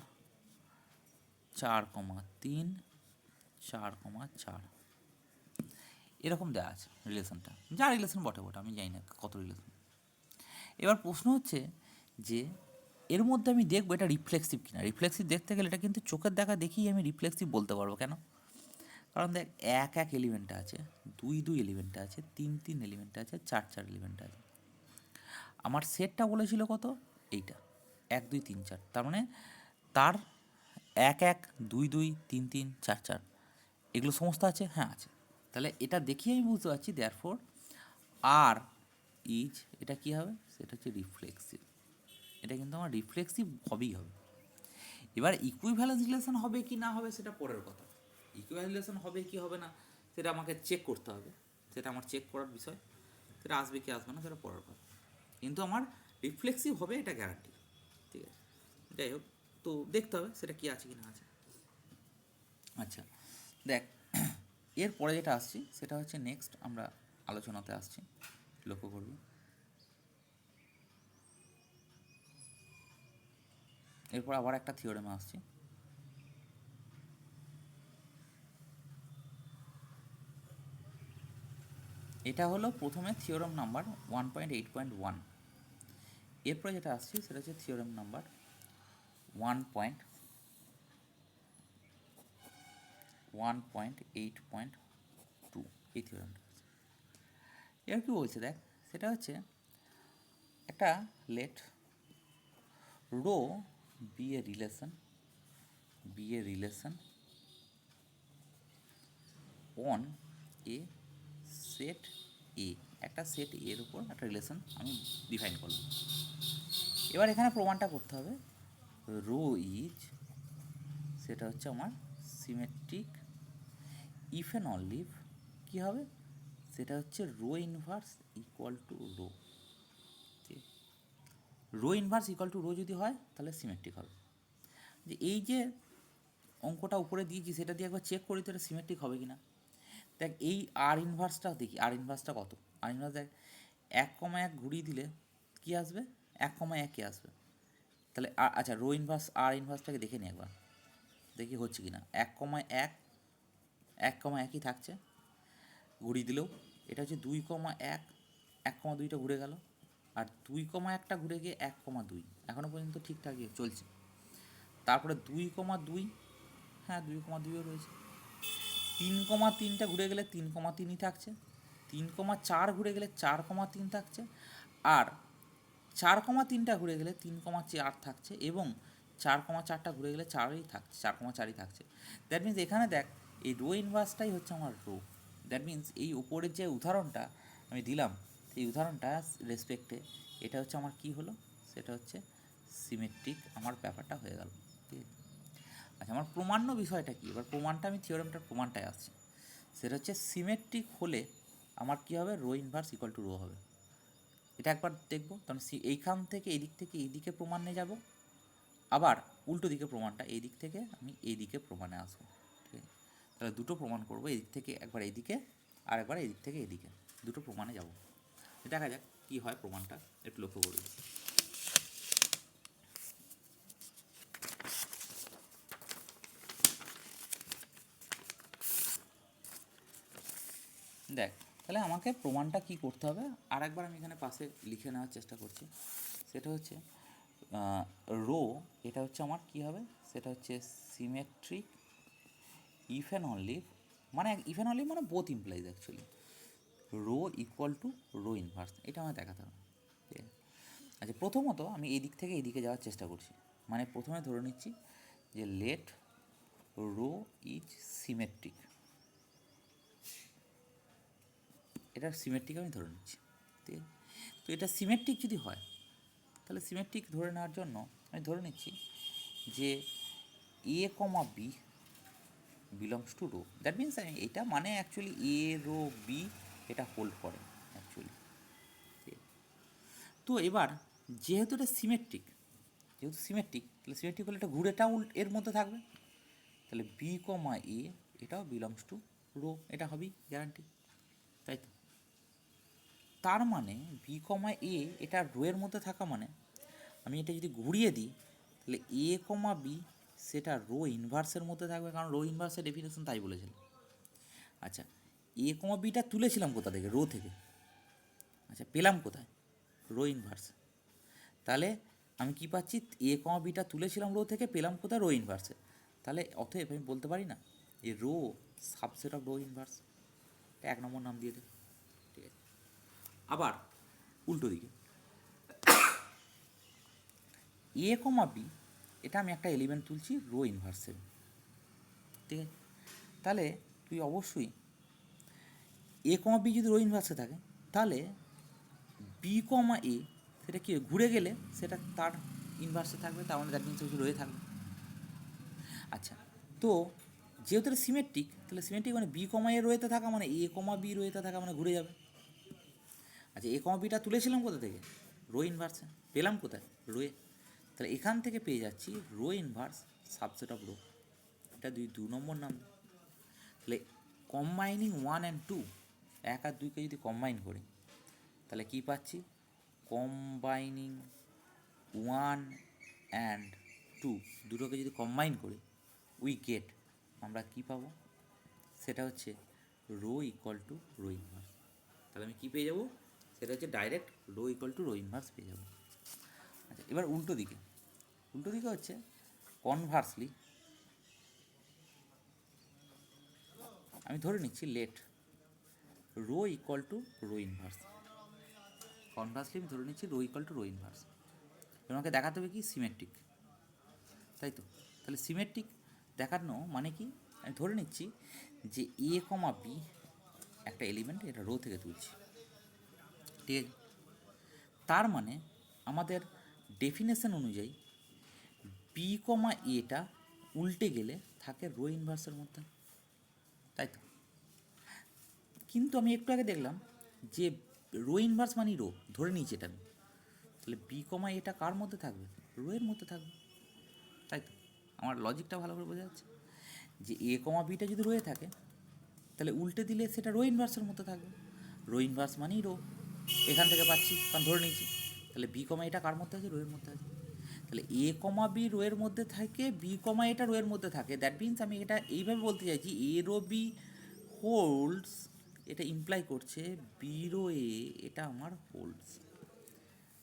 Speaker 1: 4 কমা 3, 4 কমা 4, এরকম দেওয়া আছে রিলেশনটা। যা রিলেশন বটে আমি জানি না কত রিলেশন। এবার প্রশ্ন হচ্ছে যে এর মধ্যে আমি দেখবো এটা রিফ্লেক্সিভ কিনা। রিফ্লেক্সিভ দেখতে গেলে এটা কিন্তু চোখের দেখা দেখেই আমি রিফ্লেক্সিভ বলতে পারবো। কেন? কারণ দেখ 1 1 এলিমেন্ট আছে, 2 2 এলিমেন্ট আছে, 3 3 এলিমেন্ট আছে, 4 4 এলিমেন্ট আছে। আমার সেটটা বলেছিল কত, এইটা 1 2 3 4, তার মানে তার 1 1 2 2 3 3 4 4 এগুলো সমস্ত আছে, হ্যাঁ আছে। তাহলে এটা দেখিয়ে আমি বুঝতে পারছি দেয়ারফর আর ইজ, এটা কী হবে, সেটা হচ্ছে রিফ্লেক্সিভ। এটা কিন্তু আমার রিফ্লেক্সিভ হবেই হবে। এবার ইকুইভ্যালেন্স রিলেশন হবে কি না হবে সেটা পরের কথা। ইকুইভ্যালেন্স রিলেশন হবে কি হবে না সেটা আমাকে চেক করতে হবে, সেটা আমার চেক করার বিষয়। সেটা আসবে কি আসবে না সেটা পরের কথা, কিন্তু আমার রিফ্লেক্সিভ হবে এটা গ্যারান্টি। ঠিক আছে, যাই হোক, তো দেখতে হবে সেটা কি আছে কি না আছে। আচ্ছা দেখ, এরপরে যেটা আসছি সেটা হচ্ছে নেক্সট আমরা আলোচনাতে আসছি, লক্ষ্য করবি। এরপর আবার একটা থিওরেমে আসছি। এটা হলো প্রথমে থিওরেম নাম্বার 1.8.1। এরপরে যেটা আসছি সেটা হচ্ছে থিওরেম নাম্বার 1.8.2। এই থিওরেমটা এবার কী বলছে দেখ, সেটা হচ্ছে একটা let rho be a relation on a set A, একটা সেট এর উপর একটা রিলেশন আমি ডিফাইন করলাম। এবার এখানে প্রমাণটা করতে হবে রো ইজ, সেটা হচ্ছে আমার symmetric if and only if কী হবে, সেটা হচ্ছে rho inverse equal to rho. Rho inverse equal to rho যদি হয় তাহলে সিমেট্রিক হবে। যে এই যে অঙ্কটা উপরে দিয়েছি সেটা দিয়ে একবার চেক করি তো এটা সিমেট্রিক হবে কি না। দেখ এই আর ইনভার্সটা দেখি, আর ইনভার্সটা কত, আর ইনভার্স দেখ 1,1 ঘুরিয়ে দিলে কী আসবে, 1,1 আসবে। তাহলে আচ্ছা রো ইনভার্স আর ইনভার্সটাকে দেখে নিই একবার, দেখি হচ্ছে কি না। 1,1 1,1ই থাকছে, ঘুরিয়ে দিলেও এটা হচ্ছে 2,1, 1,2টা ঘুরে গেল, আর 2,1টা ঘুরে গিয়ে 1,2, এখনও পর্যন্ত ঠিকঠাকই চলছে। তারপরে 2,2, হ্যাঁ 2,2ও রয়েছে। 3,3টা ঘুরে গেলে 3,3ই থাকছে, 3,4 ঘুরে গেলে 4,3 থাকছে, আর 4,3টা ঘুরে গেলে 3,4 থাকছে, এবং 4,4টা ঘুরে গেলে 4ই থাকছে, 4,4ই থাকছে। দ্যাট মিন্স এখানে দেখ এই রো ইনভার্সটাই হচ্ছে আমার রো। দ্যাট মিন্স এই উপরের যে উদাহরণটা আমি দিলাম সেই উদাহরণটা রেসপেক্টে এটা হচ্ছে আমার কি হলো, সেটা হচ্ছে সিমেট্রিক আমার ব্যাপারটা হয়ে গেল। ঠিক আছে, আচ্ছা আমার প্রমাণ্য বিষয়টা কী, এবার প্রমাণটা আমি থিওরেমটার প্রমাণটায় আসছি। সেটা হচ্ছে সিমেট্রিক হলে আমার কী হবে, rho inverse equal to rho হবে। এটা একবার দেখবো, কারণ এইখান থেকে এই দিকে প্রমাণ নিয়ে যাবো, আবার উল্টো দিকে প্রমাণটা এই দিক থেকে আমি এই দিকে প্রমাণে আসবো। ঠিক আছে, তাহলে দুটো প্রমাণ করবো, এই দিক থেকে একবার এই দিকে আর একবার এই দিক থেকে এই দিকে, দুটো প্রমাণে যাব। দেখা যাক কী হয় প্রমাণটা, একটু লক্ষ্য করবো। দেখ তাহলে আমাকে প্রমাণটা কি করতে হবে আর একবার আমি এখানে পাশে লিখে নেওয়ার চেষ্টা করছি। সেটা হচ্ছে রো, এটা হচ্ছে আমার কি হবে, সেটা হচ্ছে সিমেট্রিক ইফ অ্যান্ড অনলি, মানে ইফ অ্যান্ড অনলি মানে both implies actually rho equal to rho inverse, এটা আমায় দেখাতে হবে। ঠিক আছে, আচ্ছা প্রথমত আমি এই দিক থেকে এই দিকে যাওয়ার চেষ্টা করছি, মানে প্রথমে ধরে নিচ্ছি যে লেট রো ইজ সিমেট্রিক, এটা সিমেট্রিক আমি ধরে নিচ্ছি। ঠিক আছে, তো এটা সিমেট্রিক যদি হয় তাহলে সিমেট্রিক ধরে নেওয়ার জন্য আমি ধরে নিচ্ছি যে A comma B belongs to rho. That means এটা মানে অ্যাকচুয়ালি এ রো বি এটা হোল্ড করে অ্যাকচুয়ালি। তো এবার যেহেতু এটা সিমেট্রিক, তাহলে সিমেট্রিক হলে এটা ঘুরেটাও এর মধ্যে থাকবে, তাহলে বি কমা এ এটাও বিলংস টু রো, এটা হবেই গ্যারান্টি, তাই তো। তার মানে বি কমা এ এটা রো এর মধ্যে থাকা মানে আমি এটা যদি ঘুরিয়ে দিই তাহলে এ কমা বি সেটা রো ইনভার্সের মধ্যে থাকবে, কারণ রো ইনভার্সের ডেফিনেশন তাই বলেছিল। আচ্ছা এ কমা বিটা তুলেছিলাম কোথা থেকে, রো থেকে, আচ্ছা পেলাম কোথায়, রো ইনভার্স। তাহলে আমি কি পাচ্ছি, এ কমা বিটা তুলেছিলাম রো থেকে, পেলাম কোথায়, রো ইনভার্সে। তাহলে অতএব আমি বলতে পারি না যে rho subset of rho inverse, এক নম্বর নাম দিয়ে দেবে। ঠিক আছে, আবার উল্টো দিকে এ কমা বি এটা আমি একটা এলিমেন্ট তুলছি রো ইনভার্সের। ঠিক আছে, তাহলে তুই অবশ্যই এ কমা বি যদি রো ইনভার্সে থাকে তাহলে বি কমা এ সেটা কি ঘুরে গেলে সেটা তার ইনভার্সে থাকবে, তার মানে দ্যাট মিনস রয়ে থাকবে। আচ্ছা তো যেহেতু এটা সিমেট্রিক, তাহলে সিমেট্রিক মানে বি কমা এ রয়েতে থাকা মানে এ কমা বি রয়েতে থাকা মানে ঘুরে যাবে। আচ্ছা এ কমা বিটা তুলেছিলাম কোথা থেকে, রো ইনভার্সে, পেলাম কোথায়, রোয়ে। তাহলে এখান থেকে পেয়ে যাচ্ছি rho inverse subset of rho, এটা দু নম্বর নাম। তাহলে কম্বাইনিং 1 অ্যান্ড 2, 1 আর 2কে যদি কম্বাইন করি তাহলে কী পাচ্ছি, কম্বাইনিং 1 অ্যান্ড 2 দুটোকে যদি কম্বাইন করি উই গেট, আমরা কী পাবো, সেটা হচ্ছে rho equal to rho inverse. তাহলে আমি কী পেয়ে যাবো, সেটা হচ্ছে direct rho equal to rho inverse পেয়ে যাবো। আচ্ছা, এবার উল্টো দিকে হচ্ছে কনভার্সলি আমি ধরে নিচ্ছি let rho equal to rho inverse. Conversely আমি ধরে নিচ্ছি rho equal to rho inverse. আমাকে দেখাতে হবে কি সিমেট্রিক, তাই তো? তাহলে সিমেট্রিক দেখানো মানে কি, আমি ধরে নিচ্ছি যে এ কমা বি একটা এলিমেন্ট, এটা রো থেকে তুলছি, ঠিক আছে? তার মানে আমাদের ডেফিনেশন অনুযায়ী বি কমা এটা উল্টে গেলে থাকে রো ইনভার্সের মধ্যে, তাই তো? কিন্তু আমি একটু আগে দেখলাম যে রো ইনভার্স মানে রো ধরে নিয়েছি এটা আমি, তাহলে বি কমা এটা কার মধ্যে থাকবে, রো এর মধ্যে থাকবে, তাই তো? আমার লজিকটা ভালো করে বোঝা যাচ্ছে যে এ কমা বিটা যদি রোয়ে থাকে তাহলে উল্টে দিলে সেটা রো ইনভার্সের মধ্যে থাকবে, রো ইনভার্স মানেই রো, এখান থেকে পাচ্ছি কারণ ধরে নিয়েছি। তাহলে বি কমা এটা কার মধ্যে আছে, রো এর মধ্যে আছে। তাহলে এ কমা বি রো এর মধ্যে থাকে, বি কমা এটা রো এর মধ্যে থাকে, দ্যাট মিনস আমি এটা এইভাবে বলতে চাইছি এ রো বি হোল্ডস, এটা ইমপ্লাই করছে বি রো এ এটা আমার হোল্ডস।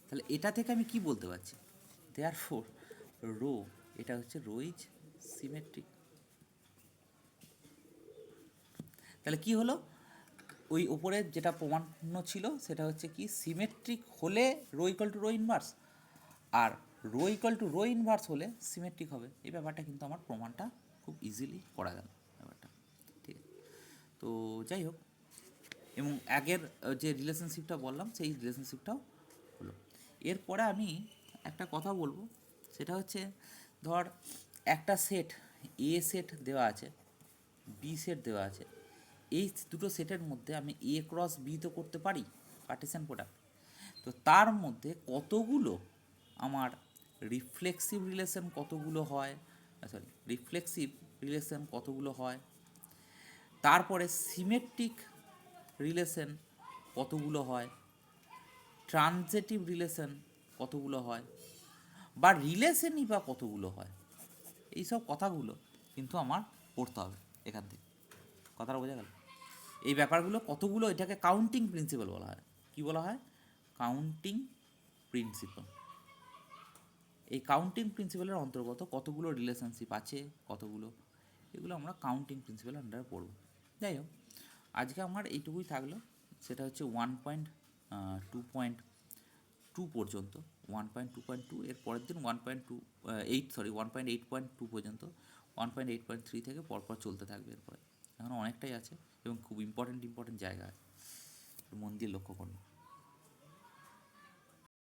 Speaker 1: তাহলে এটা থেকে আমি কি বলতে পারছি, দেয়ার ফোর রো এটা হচ্ছে রো ইজ সিমেট্রিক। তাহলে কি হলো, ওই ওপরে যেটা প্রমাণ্য ছিল সেটা হচ্ছে কি সিমেট্রিক হলে rho equal to rho inverse, আর rho equal to rho inverse হলে সিমেট্রিক হবে। এই ব্যাপারটা কিন্তু আমার প্রমাণটা খুব ইজিলি করা গেল ব্যাপারটা, ঠিক আছে? তো যাই হোক, এবং আগের যে রিলেশনশিপটা বললাম সেই রিলেশনশিপটাও হলো। এরপরে আমি একটা কথা বলবো, সেটা হচ্ছে ধর একটা সেট এ সেট দেওয়া আছে, বি সেট দেওয়া আছে, এই দুটো সেটের মধ্যে আমি এ ক্রস বি তো করতে পারি পার্টিশন প্রোডাক্ট। তো তার মধ্যে কতগুলো আমার রিফ্লেক্সিভ রিলেশন কতগুলো হয়, রিফ্লেক্সিভ রিলেশন কতগুলো হয়, তারপরে সিমেট্রিক রিলেশন কতগুলো হয়, ট্রানজেটিভ রিলেশন কতগুলো হয়, বা রিলেশনই বা কতগুলো হয়, এইসব কথাগুলো কিন্তু আমার পড়তে হবে এখান থেকে। কথাটা বোঝা গেল? এই ব্যাপারগুলো কতগুলো, এটাকে কাউন্টিং প্রিন্সিপাল বলা হয়। কি বলা হয়? Counting principal. এই কাউন্টিং প্রিন্সিপালের অন্তর্গত কতগুলো রিলেশনশিপ আছে, কতগুলো, এগুলো আমরা কাউন্টিং প্রিন্সিপালের আন্ডারে পড়ব। যাই হোক, আজকে আমার এইটুকুই থাকলো, সেটা হচ্ছে 1.2.2 পর্যন্ত, 1.2.2 এর পরের দিন 1.8.2 পর্যন্ত, 1.8.3 থেকে পরপর চলতে থাকবে। এরপরে এখন অনেকটাই আছে এবং খুব ইম্পর্টেন্ট জায়গা আছে, মন দিয়ে লক্ষ্য করুন।